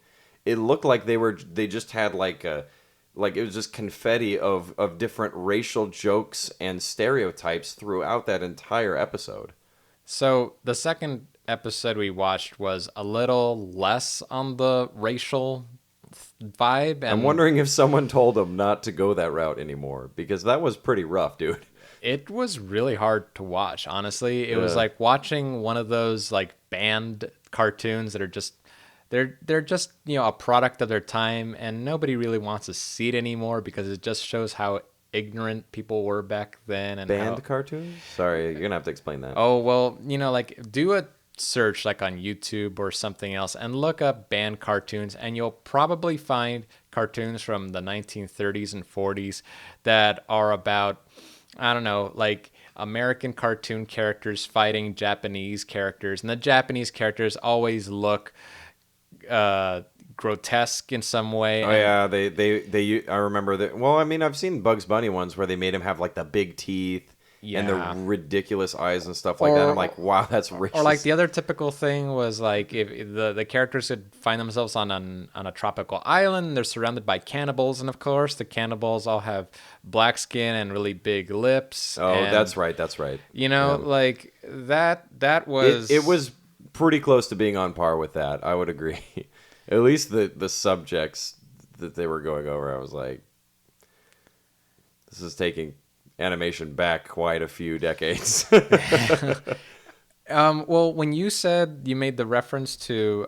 It looked like they just had like it was just confetti of different racial jokes and stereotypes throughout that entire episode. So the second episode we watched was a little less on the racial vibe. And I'm wondering if someone told them not to go that route anymore, because that was pretty rough, dude. It was really hard to watch, honestly. It was like watching one of those like banned cartoons that are just they're just, a product of their time, and nobody really wants to see it anymore because it just shows how ignorant people were back then. And banned cartoons? Sorry, you're gonna have to explain that. Oh, well, like do a search like on YouTube or something else and look up banned cartoons, and you'll probably find cartoons from the 1930s and 40s that are about, I don't know, like American cartoon characters fighting Japanese characters, and the Japanese characters always look grotesque in some way. Oh yeah, they I remember that. Well, I mean, I've seen Bugs Bunny ones where they made him have like the big teeth and the Yeah. ridiculous eyes and stuff like that. I'm like, wow, that's racist. Or like the other typical thing was like if the characters would find themselves on a tropical island, they're surrounded by cannibals, and of course the cannibals all have black skin and really big lips. Oh, and, that's right, that's right. You know, Yeah. like that was It was pretty close to being on par with that. I would agree. At least the subjects that they were going over, I was like, this is taking animation back quite a few decades. Well, when you said you made the reference to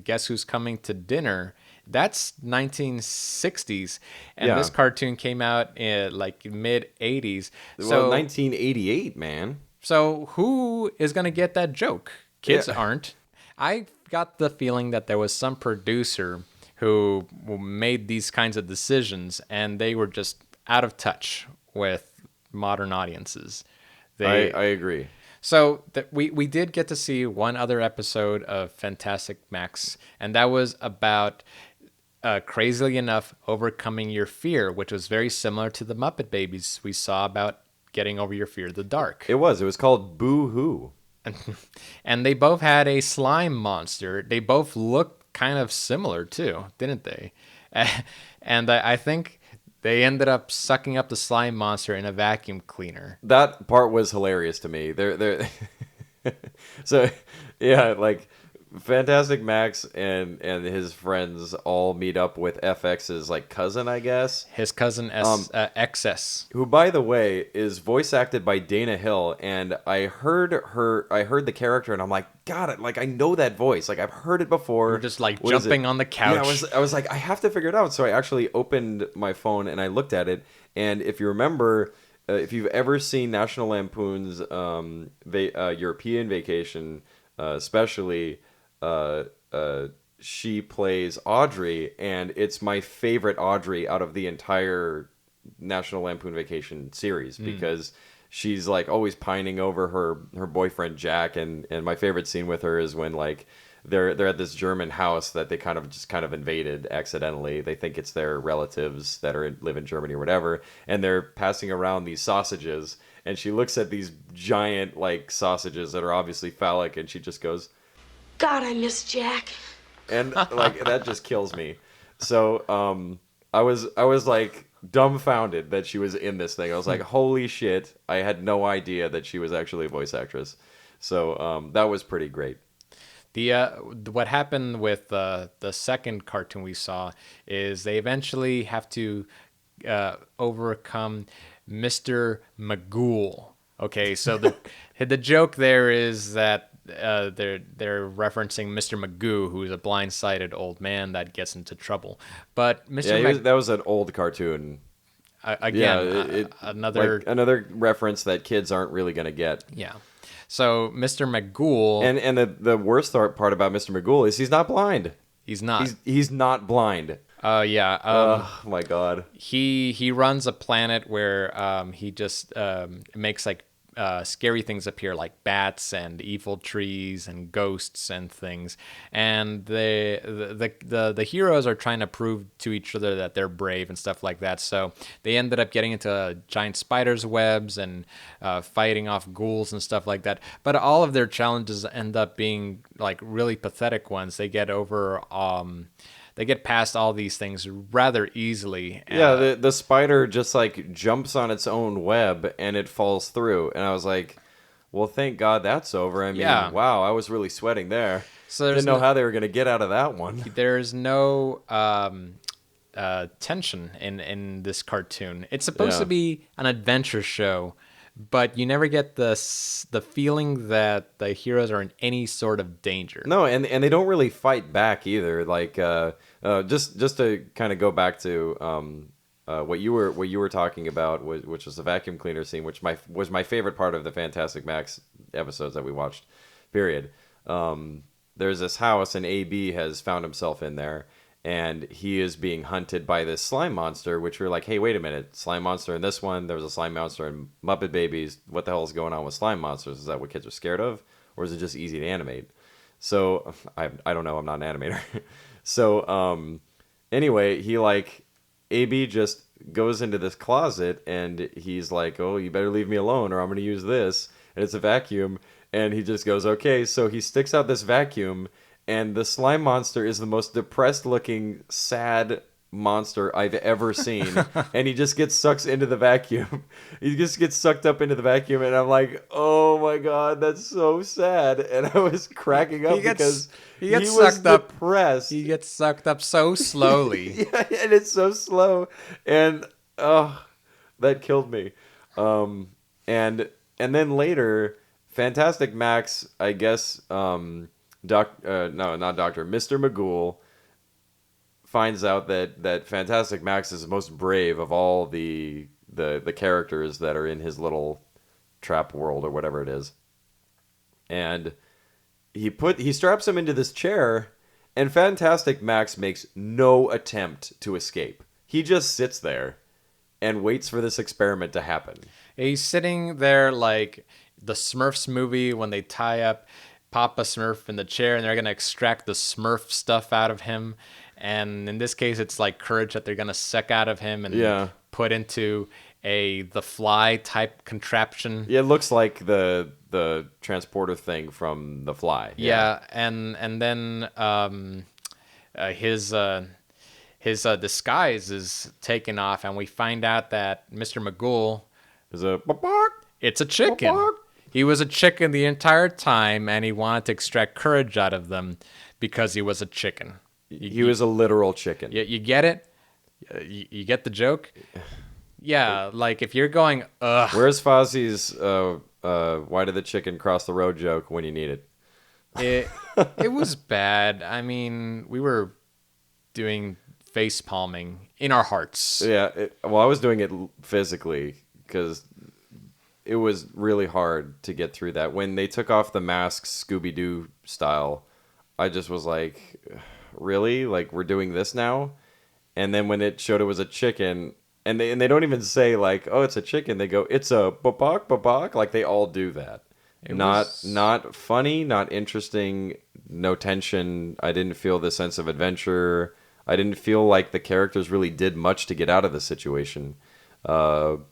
Guess Who's Coming to Dinner, that's 1960s, and Yeah. this cartoon came out in like mid 80s. Well, 1988, man. So who is going to get that joke? Kids Yeah. aren't. I got the feeling that there was some producer who made these kinds of decisions, and they were just out of touch with modern audiences. I agree. So we did get to see one other episode of Fantastic Max, and that was about, crazily enough, overcoming your fear, which was very similar to the Muppet Babies we saw about getting over your fear of the dark. It was called Boo Hoo. And they both had a slime monster. They both looked kind of similar too, didn't they? And I think they ended up sucking up the slime monster in a vacuum cleaner. That part was hilarious to me. They're so yeah, like Fantastic Max and his friends all meet up with FX's like cousin, I guess, His cousin XS. who by the way is voice acted by Dana Hill, and I heard the character and I'm like, God, like I know that voice. Like I've heard it before. We're just like What is jumping it? on the couch. Yeah, I was like, I have to figure it out. So I actually opened my phone and I looked at it, and if you remember, if you've ever seen National Lampoon's European Vacation, especially, she plays Audrey, and it's my favorite Audrey out of the entire National Lampoon Vacation series because she's like always pining over her boyfriend Jack, and my favorite scene with her is when like they're at this German house that they kind of invaded accidentally. They think it's their relatives that live in Germany or whatever, and they're passing around these sausages, and she looks at these giant like sausages that are obviously phallic, and she just goes, God, I miss Jack. and like that just kills me. So I was like dumbfounded that she was in this thing. I was like, holy shit, I had no idea that she was actually a voice actress. So that was pretty great. What happened with the second cartoon we saw is they eventually have to overcome Mr. Magoo. Okay, so the joke there is that they're referencing Mr. Magoo, who's a blind-sighted old man that gets into trouble. But Mr. Yeah, that was an old cartoon. Again, another reference that kids aren't really gonna get. Yeah. So Mr. Magoo, And the worst part about Mr. Magoo is he's not blind. he's not. He's not blind. Yeah. Oh my god. He runs a planet where he just makes like scary things appear, like bats and evil trees and ghosts and things. And the heroes are trying to prove to each other that they're brave and stuff like that. So they ended up getting into giant spiders' webs and fighting off ghouls and stuff like that. But all of their challenges end up being like really pathetic ones. They get over. They get past all these things rather easily. Yeah, the spider just like jumps on its own web and it falls through. And I was like, well, thank God that's over. I mean, Yeah. wow, I was really sweating there. So there's Didn't know no- how they were going to get out of that one. There's no tension in this cartoon. It's supposed Yeah. to be an adventure show, but you never get the feeling that the heroes are in any sort of danger. No, and they don't really fight back either. Like just to kind of go back to what you were talking about, which was the vacuum cleaner scene, which was my favorite part of the Fantastic Max episodes that we watched. Period. There's this house, and AB has found himself in there, and he is being hunted by this slime monster. Which we're like, hey, wait a minute, slime monster in this one. There was a slime monster in Muppet Babies. What the hell is going on with slime monsters? Is that what kids are scared of, or is it just easy to animate? So I don't know. I'm not an animator. So anyway, he like AB just goes into this closet and he's like, "Oh, you better leave me alone, or I'm gonna use this." And it's a vacuum, and he just goes, "Okay." So he sticks out this vacuum, and the slime monster is the most depressed-looking, sad monster I've ever seen, and he just gets sucked into the vacuum. He just gets sucked up into the vacuum, and I'm like, "Oh my god, that's so sad." And I was cracking up because he gets was sucked up. depressed. He gets sucked up so slowly. Yeah, and it's so slow, and oh, that killed me. And then later, Fantastic Max, I guess, no, not Doctor, Mr. Magoo finds out that Fantastic Max is the most brave of all the characters that are in his little trap world or whatever it is, and he straps him into this chair, and Fantastic Max makes no attempt to escape. He just sits there and waits for this experiment to happen. He's sitting there like the Smurfs movie when they tie up Papa Smurf in the chair and they're going to extract the Smurf stuff out of him. And in this case, it's like courage that they're going to suck out of him and put into the fly type contraption. Yeah, it looks like the transporter thing from The Fly. Yeah, and then his disguise is taken off, and we find out that Mr. Magoo is a it's a chicken. He was a chicken the entire time, and he wanted to extract courage out of them because he was a chicken. He was a literal chicken. You get it? You get the joke? Yeah, like if you're going, ugh. Where's Fozzie's why did the chicken cross the road joke when you need it? It was bad. I mean, we were doing face palming in our hearts. Yeah, well, I was doing it physically because it was really hard to get through that. When they took off the masks Scooby-Doo style, I just was like, really? Like, we're doing this now? And then when it showed it was a chicken, and they don't even say like, oh, it's a chicken. They go, it's a babak babak. Like they all do that. Not funny, not interesting, no tension. I didn't feel the sense of adventure. I didn't feel like the characters really did much to get out of the situation. But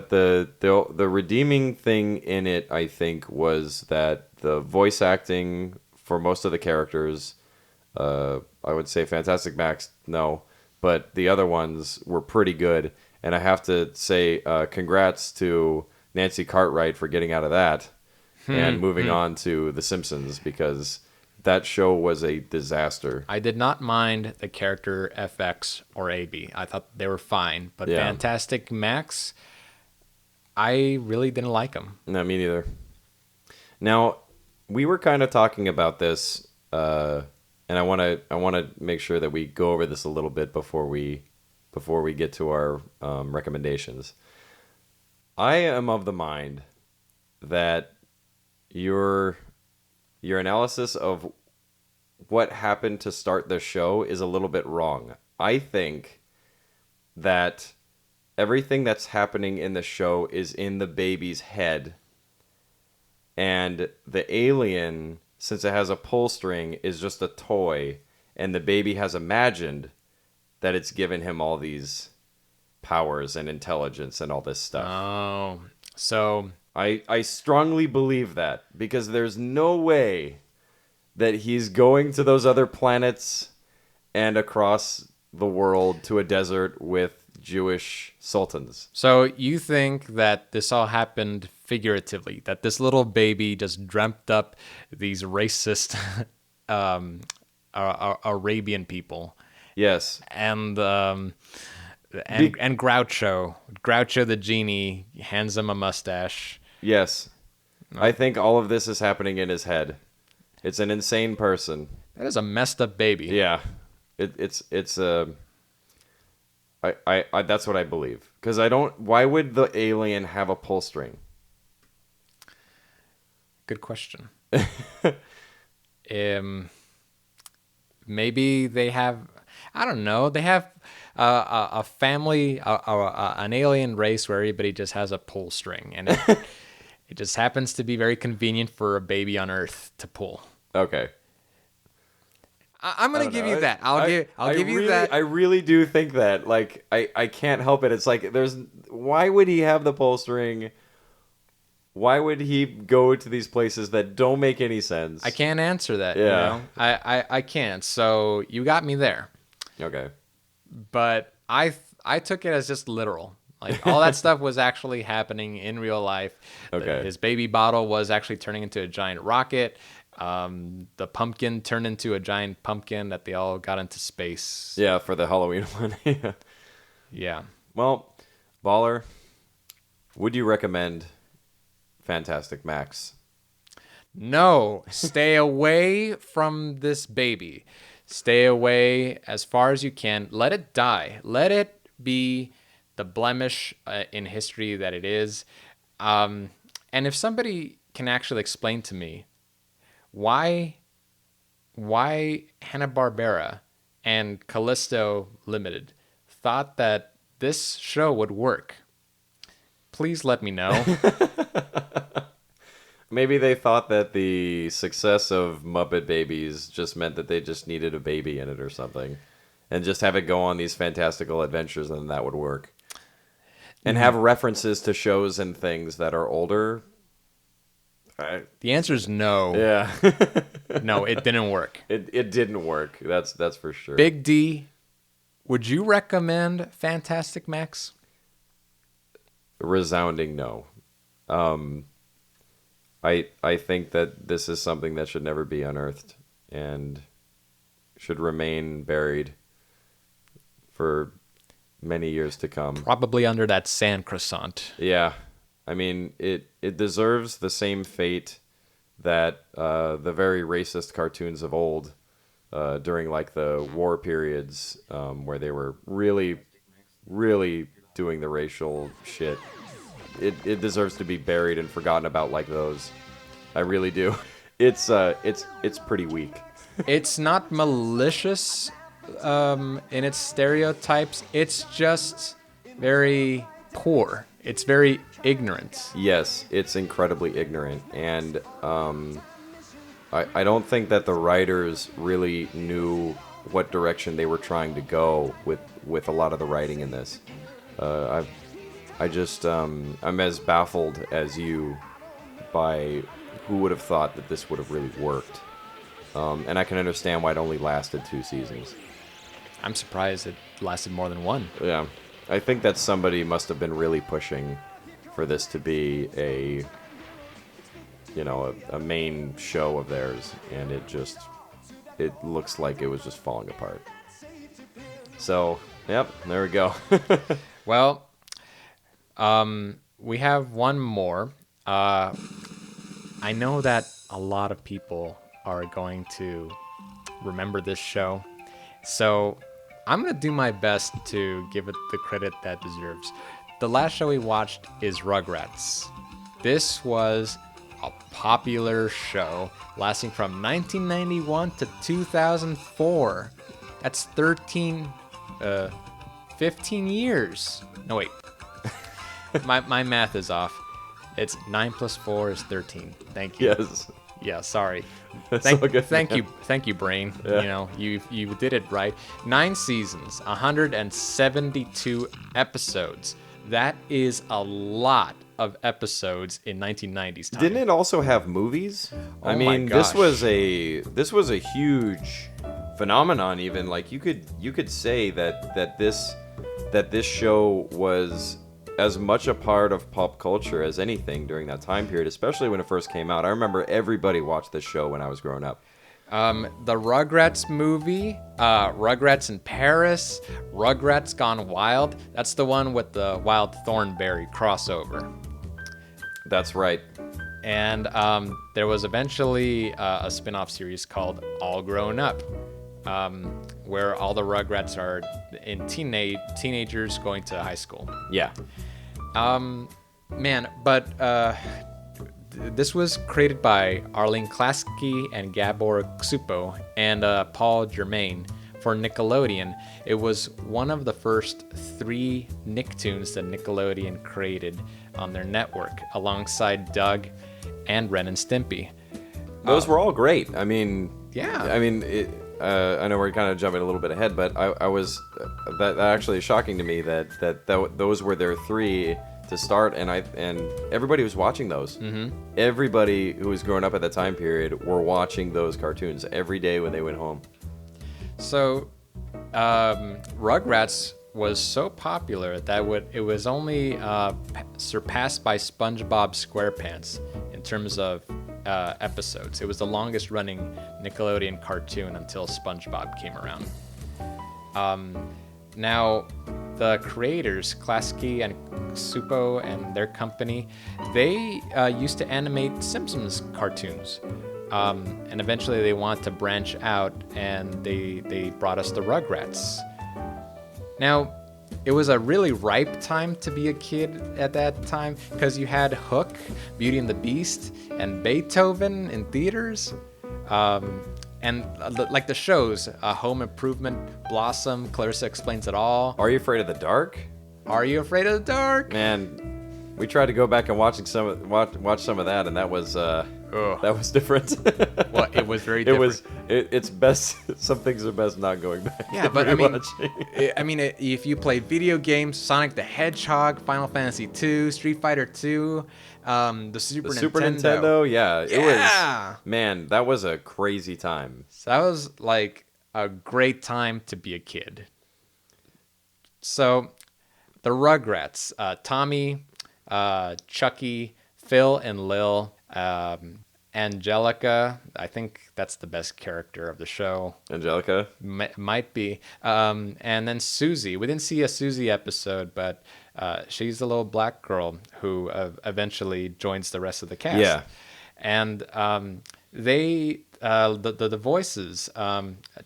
the redeeming thing in it, I think, was that the voice acting for most of the characters, I would say Fantastic Max, no, but the other ones were pretty good. And I have to say congrats to Nancy Cartwright for getting out of that and moving on to The Simpsons, because that show was a disaster. I did not mind the character FX or AB. I thought they were fine. But Fantastic Max, I really didn't like him. No, me neither. Now, we were kind of talking about this, and I want to make sure that we go over this a little bit before we get to our recommendations. I am of the mind that your analysis of what happened to start the show is a little bit wrong. I think that everything that's happening in the show is in the baby's head, and the alien, since it has a pull string, is just a toy, and the baby has imagined that it's given him all these powers and intelligence and all this stuff. Oh, so I strongly believe that, because there's no way that he's going to those other planets and across the world to a desert with Jewish sultans. So you think that this all happened figuratively, that this little baby just dreamt up these racist Arabian people? Yes. And Groucho the genie hands him a mustache. Yes. I think all of this is happening in his head. It's an insane person. That is a messed up baby. Yeah. It's that's what I believe. Because why would the alien have a pull string? Good question. Maybe they have, I don't know, they have a family, an alien race where everybody just has a pull string, and it just happens to be very convenient for a baby on Earth to pull. Okay. I'm gonna give you that. I'll give you really, that. I really do think that. Like, I can't help it. It's like why would he have the pull string? Why would he go to these places that don't make any sense? I can't answer that. Yeah. You know, I can't. So you got me there. Okay. But I took it as just literal. Like all that stuff was actually happening in real life. Okay. His baby bottle was actually turning into a giant rocket. The pumpkin turned into a giant pumpkin that they all got into space. Yeah, for the Halloween one. Yeah. Yeah. Well, Baller, would you recommend Fantastic Max? No, stay away from this baby. Stay away as far as you can. Let it die. Let it be the blemish in history that it is. And if somebody can actually explain to me why Hanna-Barbera and Callisto Limited thought that this show would work, please let me know. Maybe they thought that the success of Muppet Babies just meant that they just needed a baby in it or something. And just have it go on these fantastical adventures, and that would work. And have references to shows and things that are older. The answer is no. Yeah. No, it didn't work. It didn't work. That's for sure. Big D, would you recommend Fantastic Max? Resounding no. I think that this is something that should never be unearthed and should remain buried for many years to come. Probably under that sand croissant. Yeah. I mean, it deserves the same fate that the very racist cartoons of old during like the war periods where they were really, really doing the racial shit. It deserves to be buried and forgotten about like those. I really do. It's pretty weak. It's not malicious in its stereotypes. It's just very poor. It's very ignorant. Yes, it's incredibly ignorant, and I don't think that the writers really knew what direction they were trying to go with a lot of the writing in this. I'm as baffled as you by who would have thought that this would have really worked. And I can understand why it only lasted 2 seasons. I'm surprised it lasted more than one. Yeah. I think that somebody must have been really pushing for this to be a main show of theirs, and it looks like it was just falling apart. So, yep, there we go. Well, we have one more. I know that a lot of people are going to remember this show, so I'm going to do my best to give it the credit that it deserves. The last show we watched is Rugrats. This was a popular show lasting from 1991 to 2004. That's 15 years. No, wait. My math is off. It's 9 plus 4 is 13. Thank you. Yes. Yeah, sorry. That's all good, thank man. thank you, brain. Yeah. You did it right. 9 seasons, 172 episodes. That is a lot of episodes in 1990s time. Didn't it also have movies? I Oh mean, my gosh. this was a huge phenomenon. Even like you could say that this show was as much a part of pop culture as anything during that time period, especially when it first came out. I remember everybody watched this show when I was growing up. The Rugrats movie, Rugrats in Paris, Rugrats Gone Wild. That's the one with the Wild Thornberry crossover. That's right. And there was eventually a spin-off series called All Grown Up, where all the Rugrats are in teenagers going to high school. Yeah. This was created by Arlene Klasky and Gabor Ksupo and Paul Germain for Nickelodeon. It was one of the first 3 Nicktoons that Nickelodeon created on their network, alongside Doug and Ren and Stimpy. Those were all great. I mean, Yeah. I mean, I know we're kind of jumping a little bit ahead, but I was that actually is shocking to me that those were their three to start, and everybody was watching those. Mm-hmm. Everybody who was growing up at that time period were watching those cartoons every day when they went home. So, Rugrats was so popular that it was only surpassed by SpongeBob SquarePants in terms of episodes. It was the longest running Nickelodeon cartoon until SpongeBob came around. Now, the creators, Klasky and Supo and their company, they used to animate Simpsons cartoons. And eventually they wanted to branch out, and they brought us the Rugrats. Now, it was a really ripe time to be a kid at that time because you had Hook, Beauty and the Beast, and Beethoven in theaters. And like the shows, Home Improvement, Blossom, Clarissa Explains It All. Are You Afraid of the Dark? Are You Afraid of the Dark? Man, we tried to go back and watch some of that, and that was different. Well, it was very different. It's best. Some things are best not going back. Yeah, and but rewatching. I mean, if you play video games, Sonic the Hedgehog, Final Fantasy II, Street Fighter II, the Super Nintendo, yeah, Yeah. it was. Man, that was a crazy time. So that was like a great time to be a kid. So, the Rugrats, Tommy, Chucky, Phil, and Lil. Angelica, I think that's the best character of the show. Angelica? Might be. And then Susie. We didn't see a Susie episode, but she's the little black girl who eventually joins the rest of the cast. Yeah. And the voices,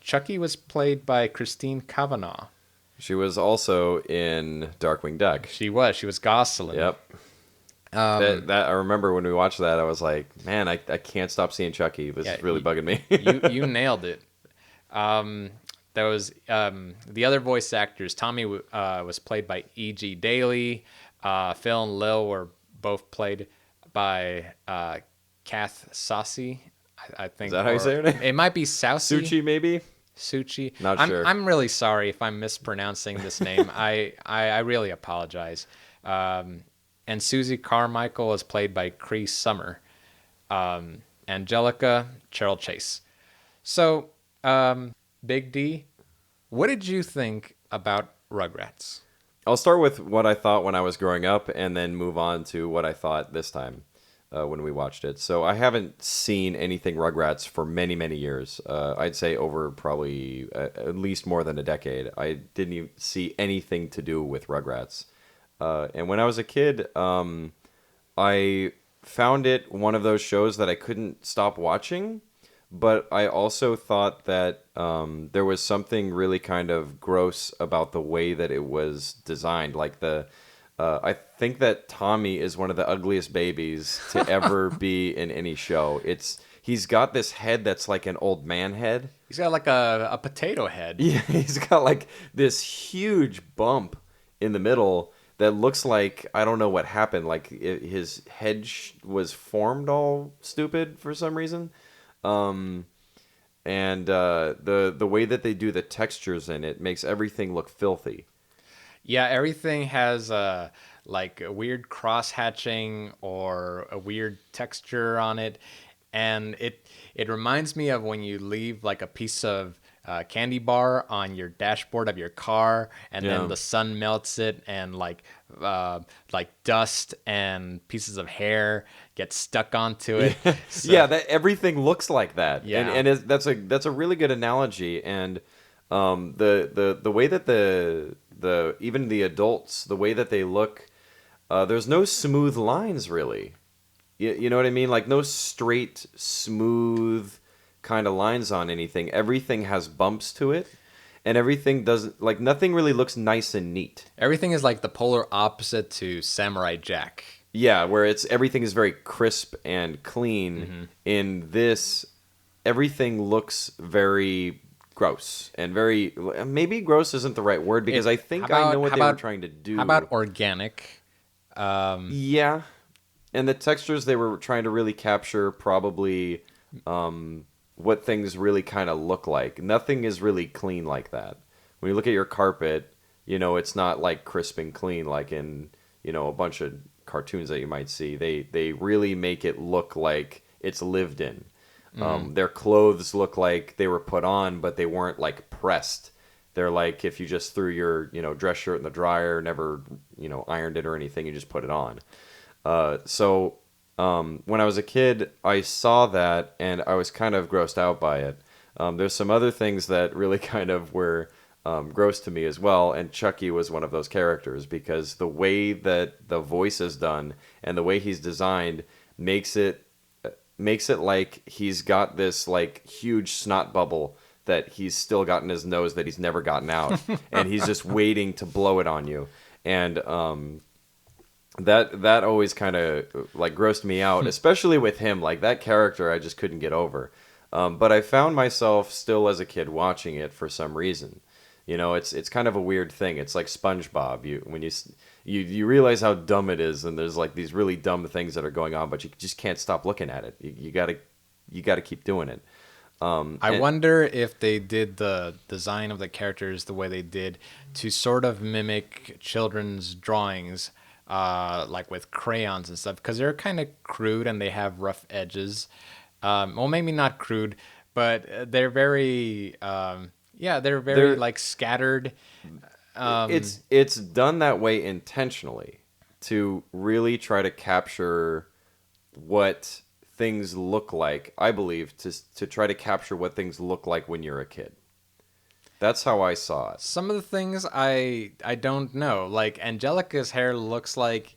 Chucky was played by Christine Cavanaugh. She was also in Darkwing Duck. She was Gosselin. Yep. That I remember when we watched that, I was like, man, I can't stop seeing Chucky. It was really bugging me. you nailed it. There was the other voice actors. Tommy was played by E.G. Daly. Phil and Lil were both played by Kath Saucy, I think. Is that how you say her name? It might be Sousy. Suchi, maybe? Suchi. Not sure. I'm really sorry if I'm mispronouncing this name. I really apologize. And Susie Carmichael is played by Cree Summer. Angelica, Cheryl Chase. So, Big D, what did you think about Rugrats? I'll start with what I thought when I was growing up and then move on to what I thought this time when we watched it. So I haven't seen anything Rugrats for many, many years. I'd say over probably at least more than a decade. I didn't even see anything to do with Rugrats. And when I was a kid, I found it one of those shows that I couldn't stop watching, but I also thought that there was something really kind of gross about the way that it was designed. Like I think that Tommy is one of the ugliest babies to ever be in any show. He's got this head that's like an old man head. He's got like a potato head. Yeah, he's got like this huge bump in the middle that looks like, I don't know what happened, like his head was formed all stupid for some reason. And the way that they do the textures in it makes everything look filthy. Yeah, everything has like a weird cross-hatching or a weird texture on it. And it reminds me of when you leave like a piece of candy bar on your dashboard of your car, and then the sun melts it, and like dust and pieces of hair get stuck onto it. So, yeah, that everything looks like that. Yeah, and that's a really good analogy. And the way that the even the adults, the way that they look, there's no smooth lines really. You know what I mean? Like no straight, smooth kind of lines on anything. Everything has bumps to it, and everything doesn't, like, nothing really looks nice and neat. Everything is like the polar opposite to Samurai Jack. Yeah, where everything is very crisp and clean. Mm-hmm. In this, everything looks very gross and very, maybe gross isn't the right word, because I think I know what they were trying to do. How about organic? Yeah, and the textures they were trying to really capture probably what things really kind of look like. Nothing is really clean like that. When you look at your carpet, it's not like crisp and clean like in, a bunch of cartoons that you might see. They really make it look like it's lived in. Their clothes look like they were put on, but they weren't like pressed. They're like if you just threw your, dress shirt in the dryer, never, ironed it or anything, you just put it on. When I was a kid, I saw that and I was kind of grossed out by it. There's some other things that really kind of were gross to me as well, and Chucky was one of those characters because the way that the voice is done and the way he's designed makes it like he's got this like huge snot bubble that he's still got in his nose that he's never gotten out, and he's just waiting to blow it on you. And that always kind of like grossed me out, especially with him. Like that character, I just couldn't get over. But I found myself still as a kid watching it for some reason. It's kind of a weird thing. It's like SpongeBob. You realize how dumb it is, and there's like these really dumb things that are going on, but you just can't stop looking at it. You gotta keep doing it. I wonder if they did the design of the characters the way they did to sort of mimic children's drawings, like with crayons and stuff, because they're kind of crude and they have rough edges. Well, maybe not crude, but they're very, they're like scattered. It's done that way intentionally to really try to capture what things look like, I believe, to try to capture what things look like when you're a kid. That's how I saw it. Some of the things I don't know. Like Angelica's hair looks like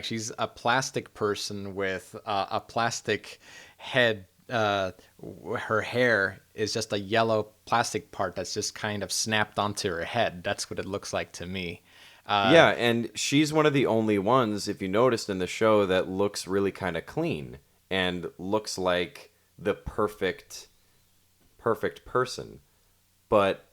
she's a plastic person with a plastic head. Her hair is just a yellow plastic part that's just kind of snapped onto her head. That's what it looks like to me. Yeah, and she's one of the only ones, if you noticed in the show, that looks really kind of clean and looks like the perfect person. But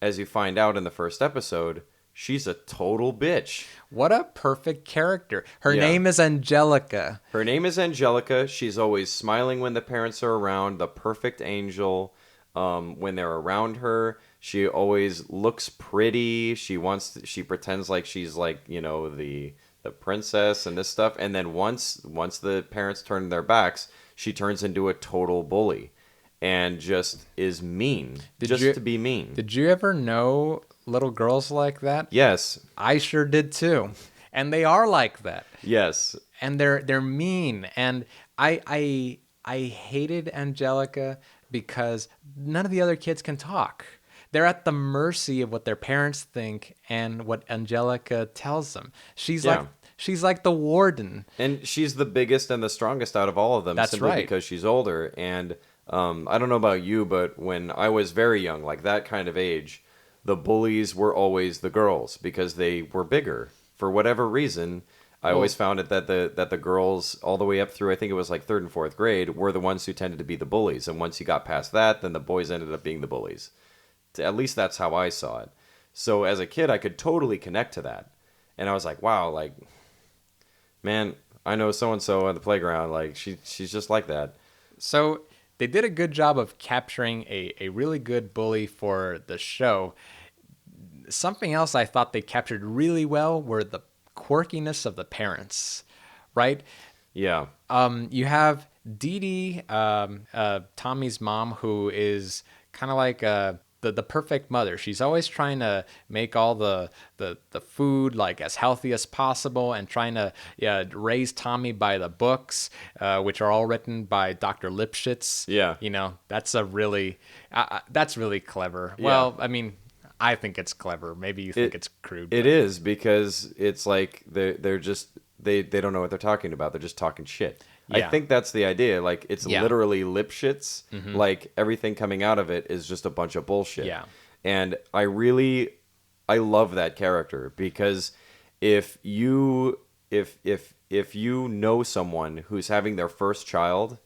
as you find out in the first episode, she's a total bitch. What a perfect character. Her Yeah. name is Angelica. Her name is Angelica. She's always smiling when the parents are around, the perfect angel. When they're around her, she always looks pretty. She pretends like she's like, the princess and this stuff. And then once the parents turn their backs, she turns into a total bully and just is mean. To be mean. Did you ever know little girls like that? Yes. I sure did too. And they are like that. Yes. And they're mean. And I hated Angelica because none of the other kids can talk. They're at the mercy of what their parents think and what Angelica tells them. She's like the warden. And she's the biggest and the strongest out of all of them. That's simply right. Because she's older. And I don't know about you, but when I was very young, like that kind of age, the bullies were always the girls because they were bigger. For whatever reason, I always found it that the girls, all the way up through, I think it was like third and fourth grade, were the ones who tended to be the bullies. And once you got past that, then the boys ended up being the bullies. At least that's how I saw it. So as a kid, I could totally connect to that. And I was like, wow, like, man, I know so-and-so on the playground. Like, she's just like that. So they did a good job of capturing a really good bully for the show. Something else I thought they captured really well were the quirkiness of the parents, right? Yeah. You have Dee Dee, Tommy's mom, who is kind of like the perfect mother. She's always trying to make all the food like as healthy as possible and trying to raise Tommy by the books, which are all written by Dr. Lipschitz. Yeah. That's really clever. Yeah. Well, I mean, I think it's clever. Maybe you think it's crude. It is, because it's like they're just they don't know what they're talking about. They're just talking shit. Yeah. I think that's the idea. Like, it's Yeah. literally Lipschitz. Like, everything coming out of it is just a bunch of bullshit. Yeah. And I love that character, because if you know someone who's having their first child,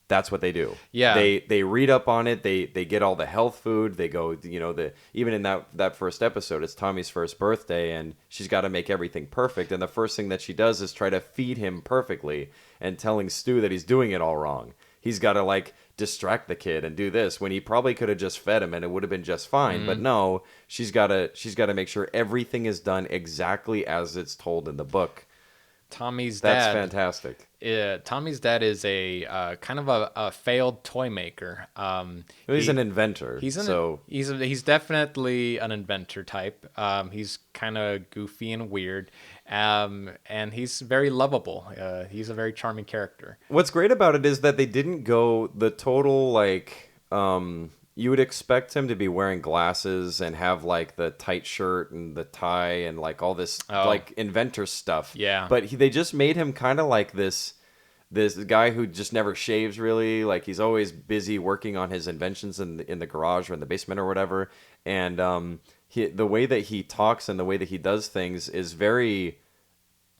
that's what they do. Yeah. They read up on it. They get all the health food. They go, even in that first episode, it's Tommy's first birthday, and she's got to make everything perfect. And the first thing that she does is try to feed him perfectly, and telling Stu that he's doing it all wrong. he's got to like distract the kid and do this when he probably could have just fed him and it would have been just fine. But no, she's got to make sure everything is done exactly as it's told in the book. Tommy's That's dad. fantastic. Tommy's dad is a kind of a failed toy maker. He's an inventor. He's definitely an inventor type. He's kind of goofy and weird, and he's very lovable. He's a very charming character. What's great about it is that they didn't go the total like you would expect him to be wearing glasses and have like the tight shirt and the tie and like all this like inventor stuff. Yeah. But they just made him kind of like this guy who just never shaves really. Like he's always busy working on his inventions in the garage or in the basement or whatever. And the way that he talks and the way that he does things is very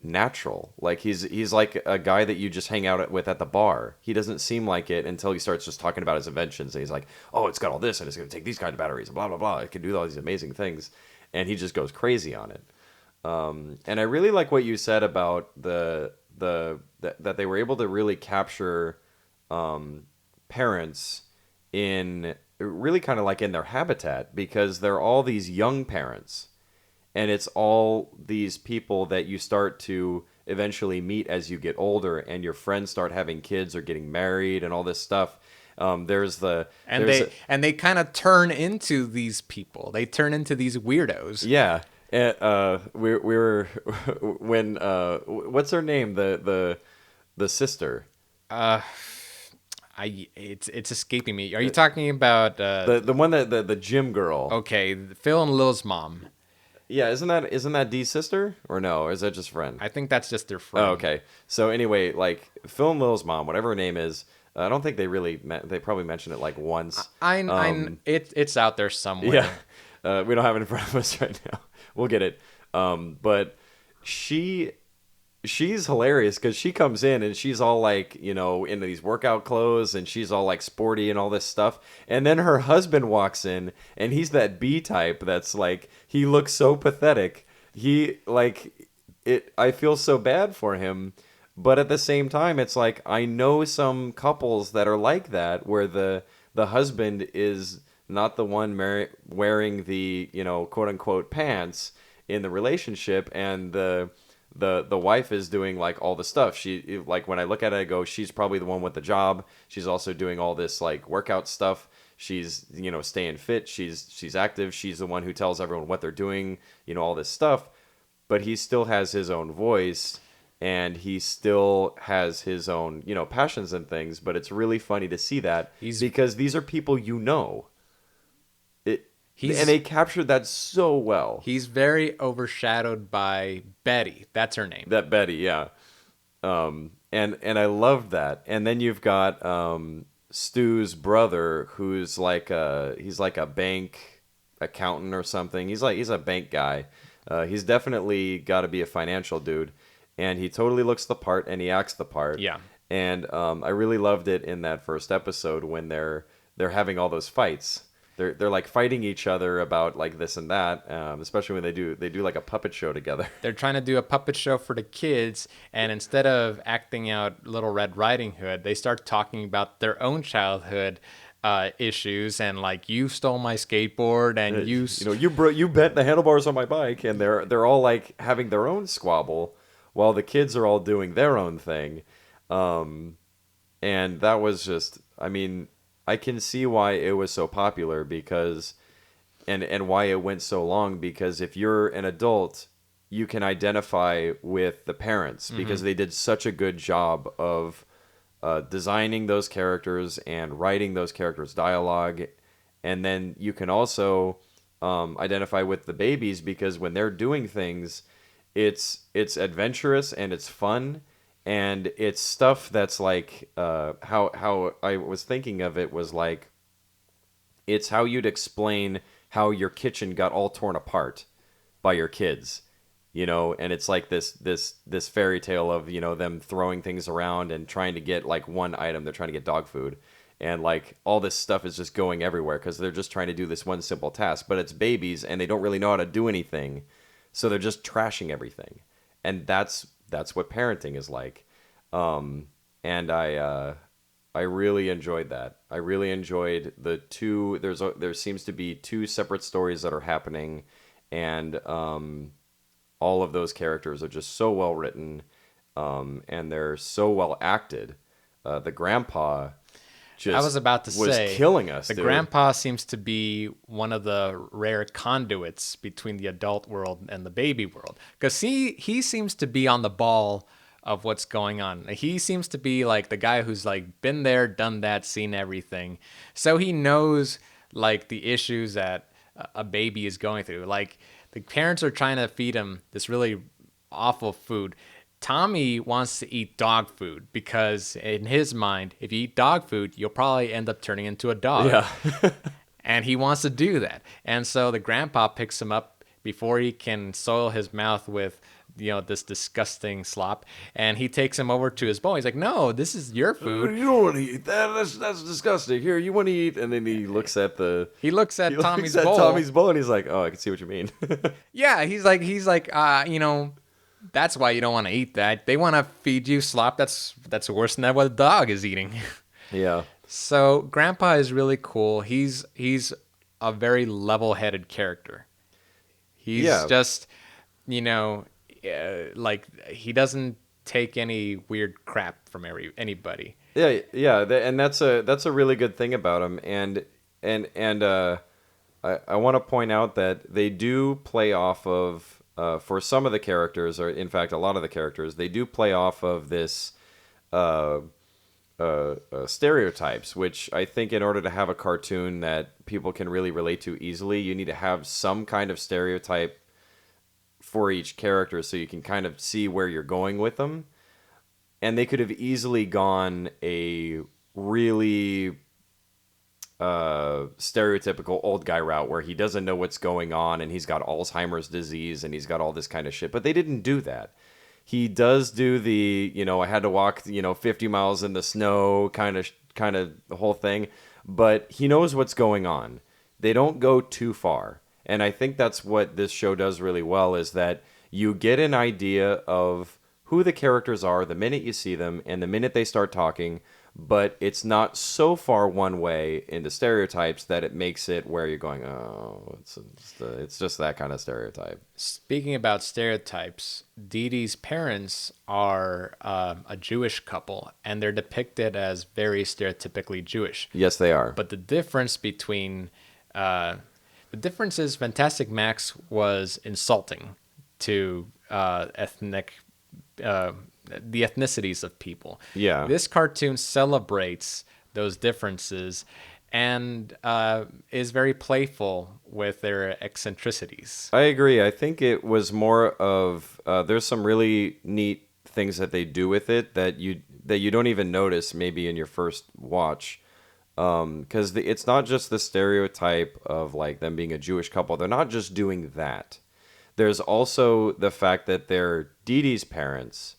natural. Like he's like a guy that you just hang out with at the bar. He doesn't seem like it until he starts just talking about his inventions, and he's like, oh, it's got all this and it's going to take these kind of batteries and blah blah blah, it can do all these amazing things, and he just goes crazy on it. And I really like what you said about that they were able to really capture parents in really kind of like in their habitat, because they're all these young parents. And it's all these people that you start to eventually meet as you get older, and your friends start having kids or getting married and all this stuff. They kind of turn into these people. They turn into these weirdos. Yeah. We were when what's her name? The sister. It's escaping me. Are you talking about the one that the gym girl? Okay, Phil and Lil's mom. Yeah, isn't that Dee's sister or no? Or is that just friend? I think that's just their friend. Oh, okay. So anyway, like Phil and Lil's mom, whatever her name is, I don't think they really they probably mentioned it like once. It's out there somewhere. Yeah, we don't have it in front of us right now. We'll get it. But she's hilarious because she comes in and she's all like, into these workout clothes, and she's all like sporty and all this stuff. And then her husband walks in, and he's that B type that's like, he looks so pathetic. He like it. I feel so bad for him, but at the same time, it's like I know some couples that are like that, where the husband is not the one wearing the quote unquote pants in the relationship, and the wife is doing like all the stuff. She, like, when I look at it, I go, she's probably the one with the job. She's also doing all this like workout stuff. She's staying fit. She's active. She's the one who tells everyone what they're doing. All this stuff. But he still has his own voice, and he still has his own passions and things. But it's really funny to see that because these are people and they captured that so well. He's very overshadowed by Betty. That's her name. That Betty, yeah. And I loved that. And then you've got Stu's brother, who's like he's like a bank accountant or something. He's a bank guy. He's definitely got to be a financial dude, and he totally looks the part and he acts the part. Yeah. And I really loved it in that first episode when they're having all those fights. They're like fighting each other about like this and that, especially when they do like a puppet show together. They're trying to do a puppet show for the kids, and instead of acting out Little Red Riding Hood, they start talking about their own childhood issues, and like, you stole my skateboard, and you bent the handlebars on my bike, and they're all like having their own squabble while the kids are all doing their own thing, and that was just, I mean, I can see why it was so popular, because and why it went so long, because if you're an adult, you can identify with the parents, because they did such a good job of designing those characters and writing those characters' dialogue. And then you can also identify with the babies, because when they're doing things, it's adventurous and it's fun. And it's stuff that's like, how I was thinking of it was like, it's how you'd explain how your kitchen got all torn apart by your kids, and it's like this fairy tale of, them throwing things around and trying to get like one item. They're trying to get dog food, and like all this stuff is just going everywhere because they're just trying to do this one simple task, but it's babies and they don't really know how to do anything. So they're just trashing everything. And that's what parenting is like. And I I really enjoyed that. I really enjoyed the two. There seems to be two separate stories that are happening, and all of those characters are just so well written, and they're so well acted. The grandpa just I was about to was say, killing us. the dude. grandpa seems to be one of the rare conduits between the adult world and the baby world, because he seems to be on the ball of what's going on. He seems to be like the guy who's like been there, done that, seen everything, so he knows like the issues that a baby is going through. Like the parents are trying to feed him this really awful food. Tommy wants to eat dog food because in his mind, if you eat dog food, you'll probably end up turning into a dog. Yeah. And he wants to do that. And so the grandpa picks him up before he can soil his mouth with, this disgusting slop. And he takes him over to his bowl. He's like, no, this is your food. You don't want to eat that. That's disgusting. Here, you want to eat? And then he looks at He looks at Tommy's looks at bowl. Tommy's bowl, and he's like, "Oh, I can see what you mean." Yeah, he's like, that's why you don't want to eat that. They want to feed you slop that's worse than what a dog is eating. Yeah. So Grandpa is really cool. He's a very level-headed character. He's just, like he doesn't take any weird crap from anybody. Yeah, and that's a really good thing about him. And I want to point out that they do play off of for some of the characters, or in fact a lot of the characters, they do play off of this stereotypes, which I think in order to have a cartoon that people can really relate to easily, you need to have some kind of stereotype for each character so you can kind of see where you're going with them. And they could have easily gone a really stereotypical old guy route where he doesn't know what's going on and he's got Alzheimer's disease and he's got all this kind of shit. But they didn't do that. He does do the, I had to walk, 50 miles in the snow kind of the whole thing. But he knows what's going on. They don't go too far. And I think that's what this show does really well, is that you get an idea of who the characters are the minute you see them and the minute they start talking, but it's not so far one way into stereotypes that it makes it where you're going, oh, it's just that kind of stereotype. Speaking about stereotypes, Dee Dee's parents are a Jewish couple, and they're depicted as very stereotypically Jewish. Yes, they are. But the difference is Fantastic Max was insulting to the ethnicities of people. Yeah. This cartoon celebrates those differences and is very playful with their eccentricities. I agree. I think it was more of there's some really neat things that they do with it that you don't even notice maybe in your first watch. Because it's not just the stereotype of like them being a Jewish couple. They're not just doing that. There's also the fact that they're Dee Dee's parents,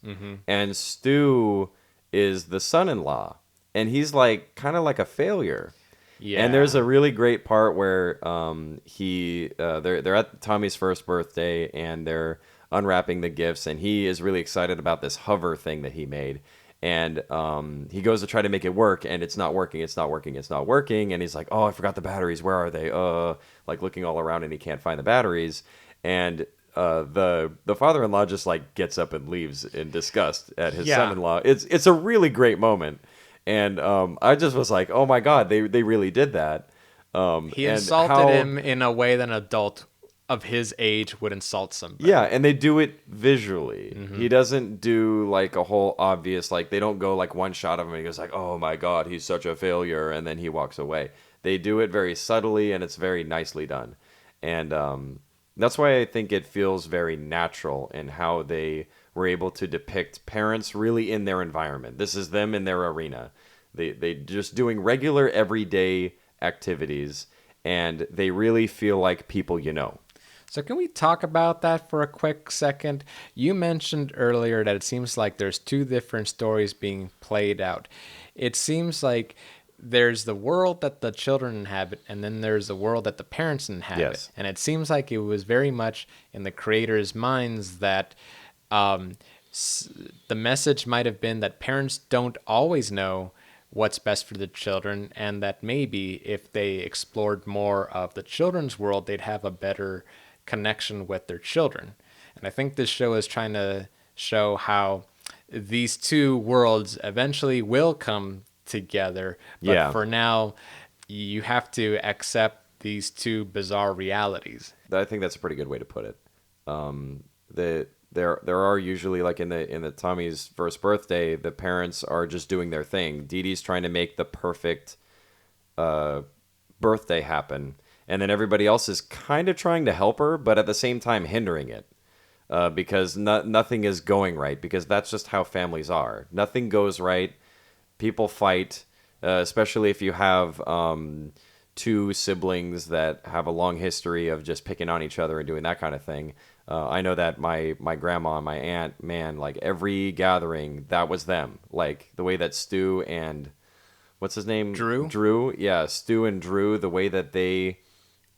and Stu is the son-in-law, and he's like kind of like a failure. Yeah. And there's a really great part where they're at Tommy's first birthday and they're unwrapping the gifts, and he is really excited about this hover thing that he made. And he goes to try to make it work, and it's not working. And he's like, "Oh, I forgot the batteries. Where are they?" Like looking all around, and he can't find the batteries. And the father-in-law just like gets up and leaves in disgust at his son-in-law. It's a really great moment, and I just was like, "Oh my god, they really did that." He insulted him in a way that an adult of his age would insult somebody. Yeah, and they do it visually. He doesn't do like a whole obvious, like they don't go like one shot of him and he goes like, "Oh my god, he's such a failure," and then he walks away. They do it very subtly, and it's very nicely done. And that's why I think it feels very natural in how they were able to depict parents really in their environment. This is them in their arena. They just doing regular everyday activities, and they really feel like people you know. So can we talk about that for a quick second? You mentioned earlier that it seems like there's two different stories being played out. It seems like there's the world that the children inhabit, and then there's the world that the parents inhabit. Yes. And it seems like it was very much in the creators' minds that the message might have been that parents don't always know what's best for the children, and that maybe if they explored more of the children's world, they'd have a better connection with their children. And I think this show is trying to show how these two worlds eventually will come together. But Yeah. for now, you have to accept these two bizarre realities. I think that's a pretty good way to put it. There are usually, like in the Tommy's first birthday, the parents are just doing their thing. Dee Dee's trying to make the perfect birthday happen, and then everybody else is kind of trying to help her, but at the same time hindering it because nothing is going right. Because that's just how families are. Nothing goes right. People fight, especially if you have two siblings that have a long history of just picking on each other and doing that kind of thing. I know that my grandma and my aunt, man, like every gathering, that was them. Like the way that Stu and, what's his name? Drew? Yeah, Stu and Drew, the way that they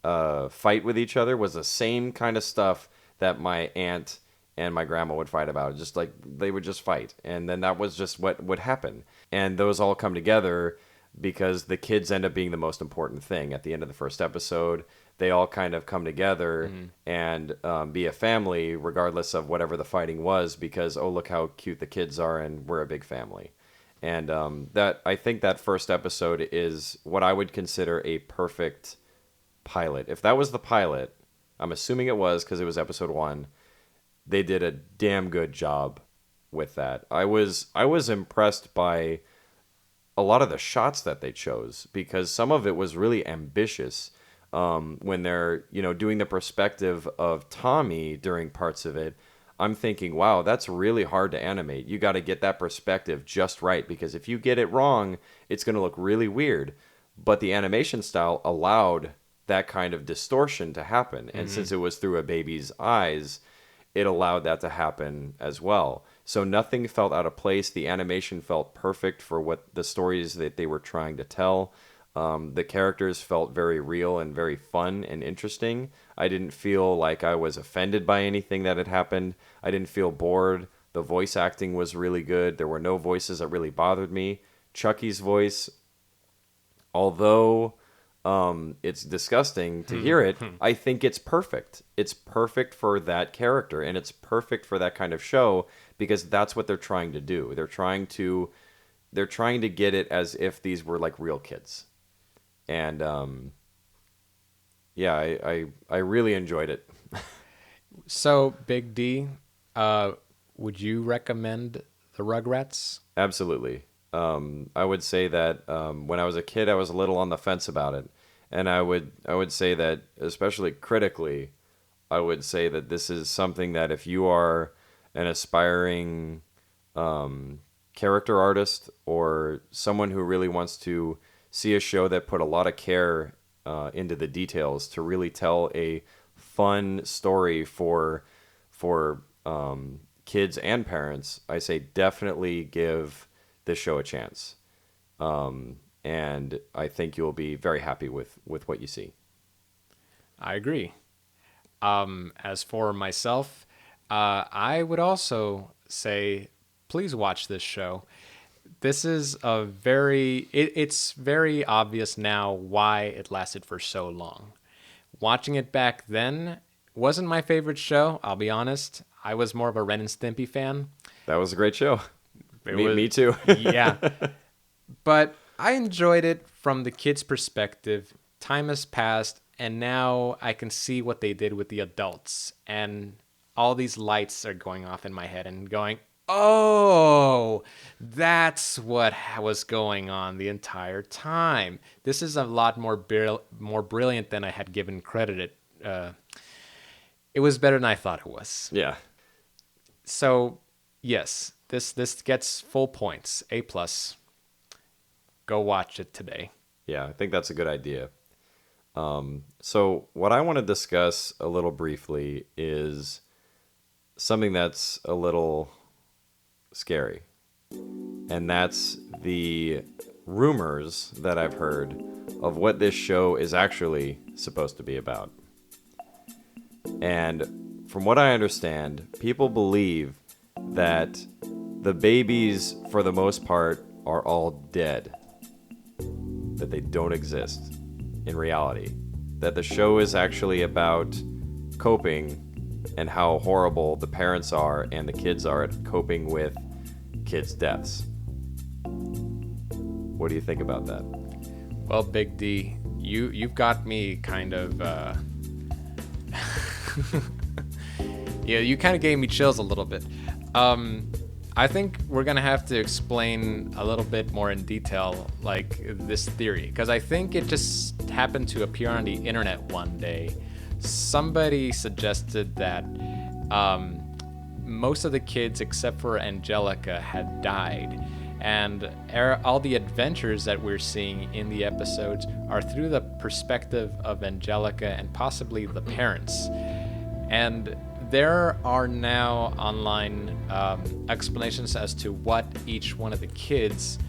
fight with each other was the same kind of stuff that my aunt and my grandma would fight about. Just like they would just fight. And then that was just what would happen. And those all come together because the kids end up being the most important thing. At the end of the first episode, they all kind of come together and be a family regardless of whatever the fighting was, because, oh, look how cute the kids are and we're a big family. And that I think that first episode is what I would consider a perfect pilot. If that was the pilot, I'm assuming it was because it was episode 1, they did a damn good job with that. I was impressed by a lot of the shots that they chose, because some of it was really ambitious. When they're, doing the perspective of Tommy during parts of it, I'm thinking, wow, that's really hard to animate. You got to get that perspective just right, because if you get it wrong, it's going to look really weird. But the animation style allowed that kind of distortion to happen. And since it was through a baby's eyes, it allowed that to happen as well. So nothing felt out of place. The animation felt perfect for what the stories that they were trying to tell. The characters felt very real and very fun and interesting. I didn't feel like I was offended by anything that had happened. I didn't feel bored. The voice acting was really good. There were no voices that really bothered me. Chucky's voice, although it's disgusting to hear it, I think it's perfect. It's perfect for that character, and it's perfect for that kind of show, because that's what they're trying to do. They're trying to get it as if these were like real kids. And yeah, I really enjoyed it. So, Big D, would you recommend the Rugrats? Absolutely. I would say that when I was a kid, I was a little on the fence about it, and I would say that, especially critically, I would say that this is something that if you are an aspiring character artist, or someone who really wants to see a show that put a lot of care into the details to really tell a fun story for kids and parents, I say definitely give this show a chance. And I think you'll be very happy with what you see. I agree. As for myself, I would also say, please watch this show. This is it's very obvious now why it lasted for so long. Watching it back then wasn't my favorite show, I'll be honest. I was more of a Ren and Stimpy fan. That was a great show. Me too. Yeah. But I enjoyed it from the kids' perspective. Time has passed, and now I can see what they did with the adults. And all these lights are going off in my head and going, oh, that's what was going on the entire time. This is a lot more brilliant than I had given credit. It was better than I thought it was. Yeah. So, yes, this gets full points, A+. Go watch it today. Yeah, I think that's a good idea. So what I want to discuss a little briefly is something that's a little scary. And that's the rumors that I've heard of what this show is actually supposed to be about. And from what I understand, people believe that the babies, for the most part, are all dead. that they don't exist in reality. That the show is actually about coping and how horrible the parents are and the kids are at coping with kids' deaths. What do you think about that? Well, Big D, you've got me kind of yeah, you kind of gave me chills a little bit. I think we're gonna have to explain a little bit more in detail, like this theory, because I think it just happened to appear on the internet one day. Somebody suggested that most of the kids, except for Angelica, had died, and all the adventures that we're seeing in the episodes are through the perspective of Angelica and possibly the parents. And there are now online explanations as to what each one of the kids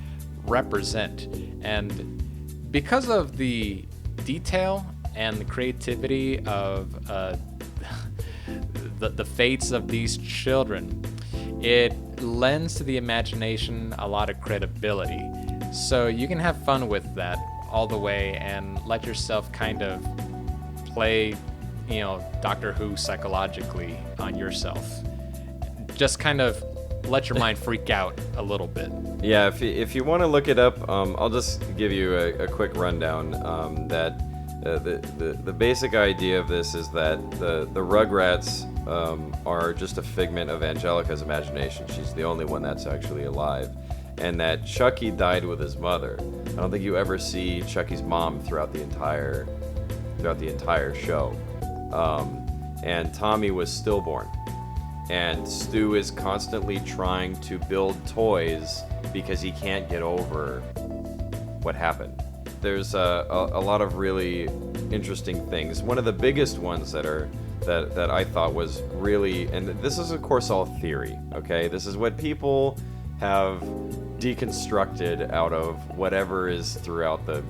represent. And because of the detail and the creativity of the fates of these children, it lends to the imagination a lot of credibility. So you can have fun with that all the way and let yourself kind of play, Doctor Who psychologically on yourself. Just kind of let your mind freak out a little bit. Yeah, if you want to look it up, I'll just give you a quick rundown. That the basic idea of this is that the Rugrats are just a figment of Angelica's imagination. She's the only one that's actually alive, and that Chucky died with his mother. I don't think you ever see Chucky's mom throughout the entire show. And Tommy was stillborn, and Stu is constantly trying to build toys because he can't get over what happened. There's a lot of really interesting things. One of the biggest ones that I thought was really, and this is of course all theory, okay? This is what people have deconstructed out of whatever is throughout the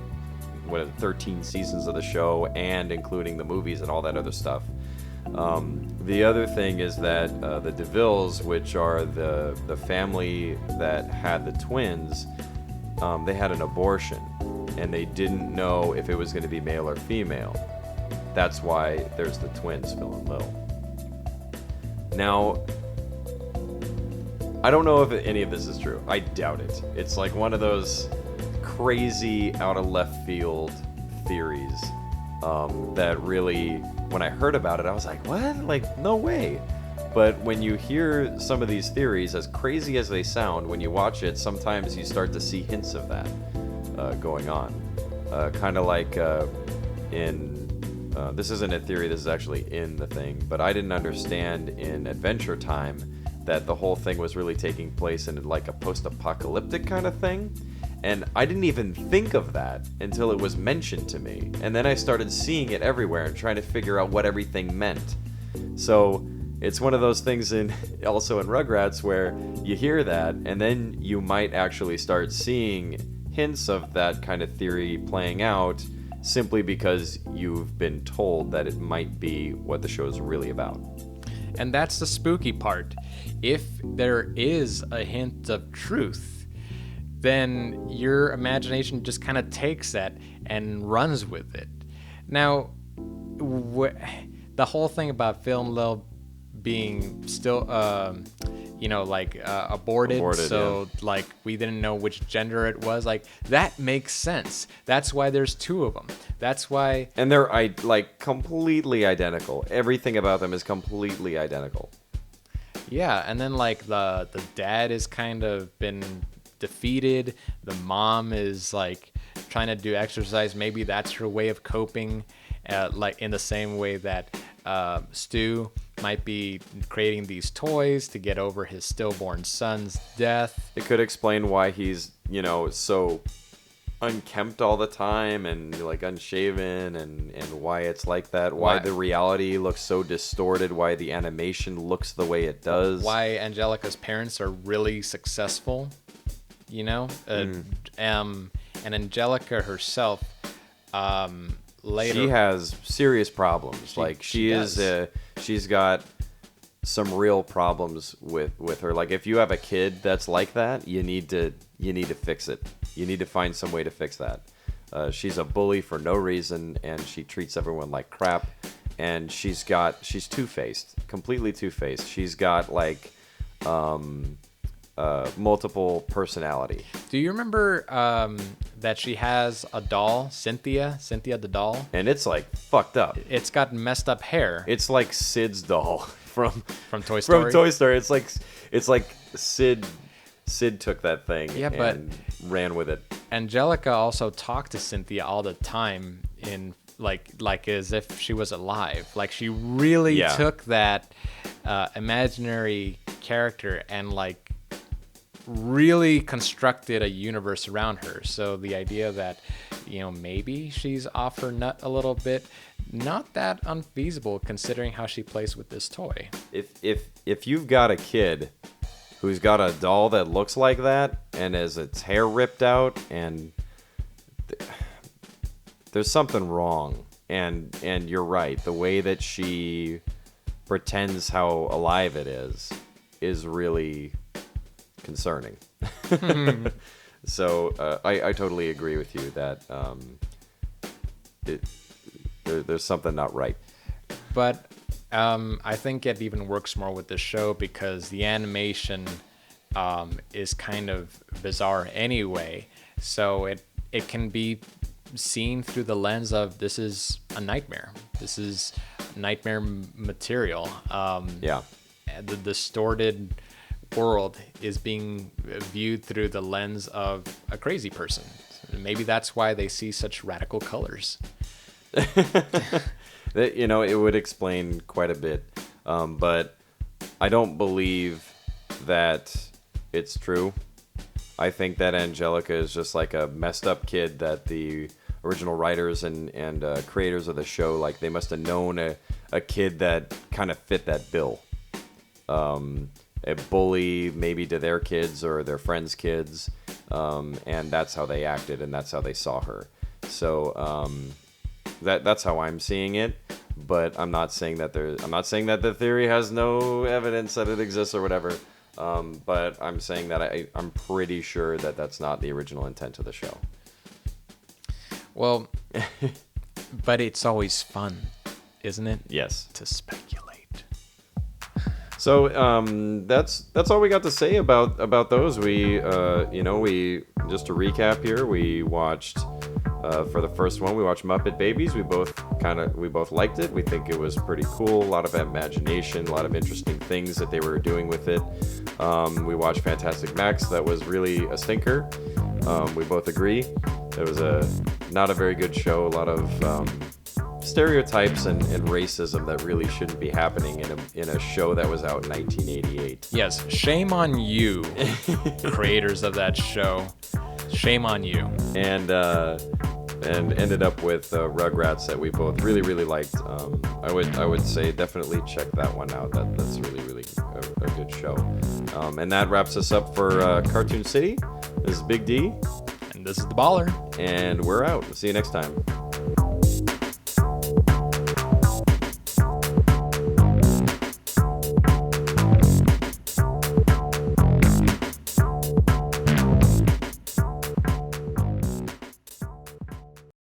13 seasons of the show, and including the movies and all that other stuff. The other thing is that the DeVilles, which are the family that had the twins, they had an abortion, and they didn't know if it was going to be male or female. That's why there's the twins, Phil and Lil. Now, I don't know if any of this is true. I doubt it. It's like one of those crazy out of left field theories that really, when I heard about it, I was like, what? Like, no way. But when you hear some of these theories, as crazy as they sound, when you watch it, sometimes you start to see hints of that going on. Kind of like this isn't a theory, this is actually in the thing, but I didn't understand in Adventure Time that the whole thing was really taking place in like a post-apocalyptic kind of thing. And I didn't even think of that until it was mentioned to me. And then I started seeing it everywhere and trying to figure out what everything meant. So it's one of those things also in Rugrats where you hear that and then you might actually start seeing hints of that kind of theory playing out simply because you've been told that it might be what the show's really about. And that's the spooky part. If there is a hint of truth, then your imagination just kind of takes that and runs with it. Now, the whole thing about Phil and Lil being still, aborted, so yeah. Like we didn't know which gender it was. Like that makes sense. That's why there's two of them. That's why. And they're like completely identical. Everything about them is completely identical. Yeah, and then like the dad is kind of been defeated. The mom is like trying to do exercise. Maybe that's her way of coping, like in the same way that Stu might be creating these toys to get over his stillborn son's death. It could explain why he's, so unkempt all the time and like unshaven, and why it's like that, why the reality looks so distorted, why the animation looks the way it does, why Angelica's parents are really successful, and Angelica herself later, she has serious problems. She's got some real problems with her. Like if you have a kid that's like that, you need to fix it. You need to find some way to fix that. She's a bully for no reason, and she treats everyone like crap. And she's two-faced, completely two-faced. She's got like multiple personality. Do you remember that she has a doll, Cynthia the doll? And it's like fucked up. It's got messed up hair. It's like Sid's doll from Toy Story. From Toy Story. It's like Sid took that thing but and ran with it. Angelica also talked to Cynthia all the time in like as if she was alive. Like she really took that imaginary character and like really constructed a universe around her. So the idea that, maybe she's off her nut a little bit, not that unfeasible considering how she plays with this toy. If you've got a kid who's got a doll that looks like that and has its hair ripped out, and there's something wrong. And you're right. The way that she pretends how alive it is really concerning. So I totally agree with you that there's something not right. But I think it even works more with the show because the animation is kind of bizarre anyway. So it can be seen through the lens of this is a nightmare. This is nightmare material. The distorted world is being viewed through the lens of a crazy person. Maybe that's why they see such radical colors. It would explain quite a bit, but I don't believe that it's true. I think that Angelica is just like a messed up kid that the original writers and creators of the show, like, they must have known a kid that kind of fit that bill. A bully maybe to their kids or their friends' kids, and that's how they acted and that's how they saw her. So that's how I'm seeing it. But I'm not saying that the theory has no evidence that it exists or whatever. But I'm saying that I'm pretty sure that that's not the original intent of the show. Well, but it's always fun, isn't it? Yes. To speculate. So that's all we got to say about those. We just to recap here, we watched for the first one, we watched Muppet Babies. We both liked it. We think it was pretty cool. A lot of imagination, a lot of interesting things that they were doing with it. We watched Fantastic Max. That was really a stinker. We both agree. It was not a very good show. A lot of stereotypes and racism that really shouldn't be happening in a show that was out in 1988. Yes, shame on you, creators of that show. Shame on you. And ended up with Rugrats that we both really, really liked. I would say definitely check that one out. That's really, really a good show. And that wraps us up for Cartoon City. This is Big D. And this is The Baller. And we're out. See you next time.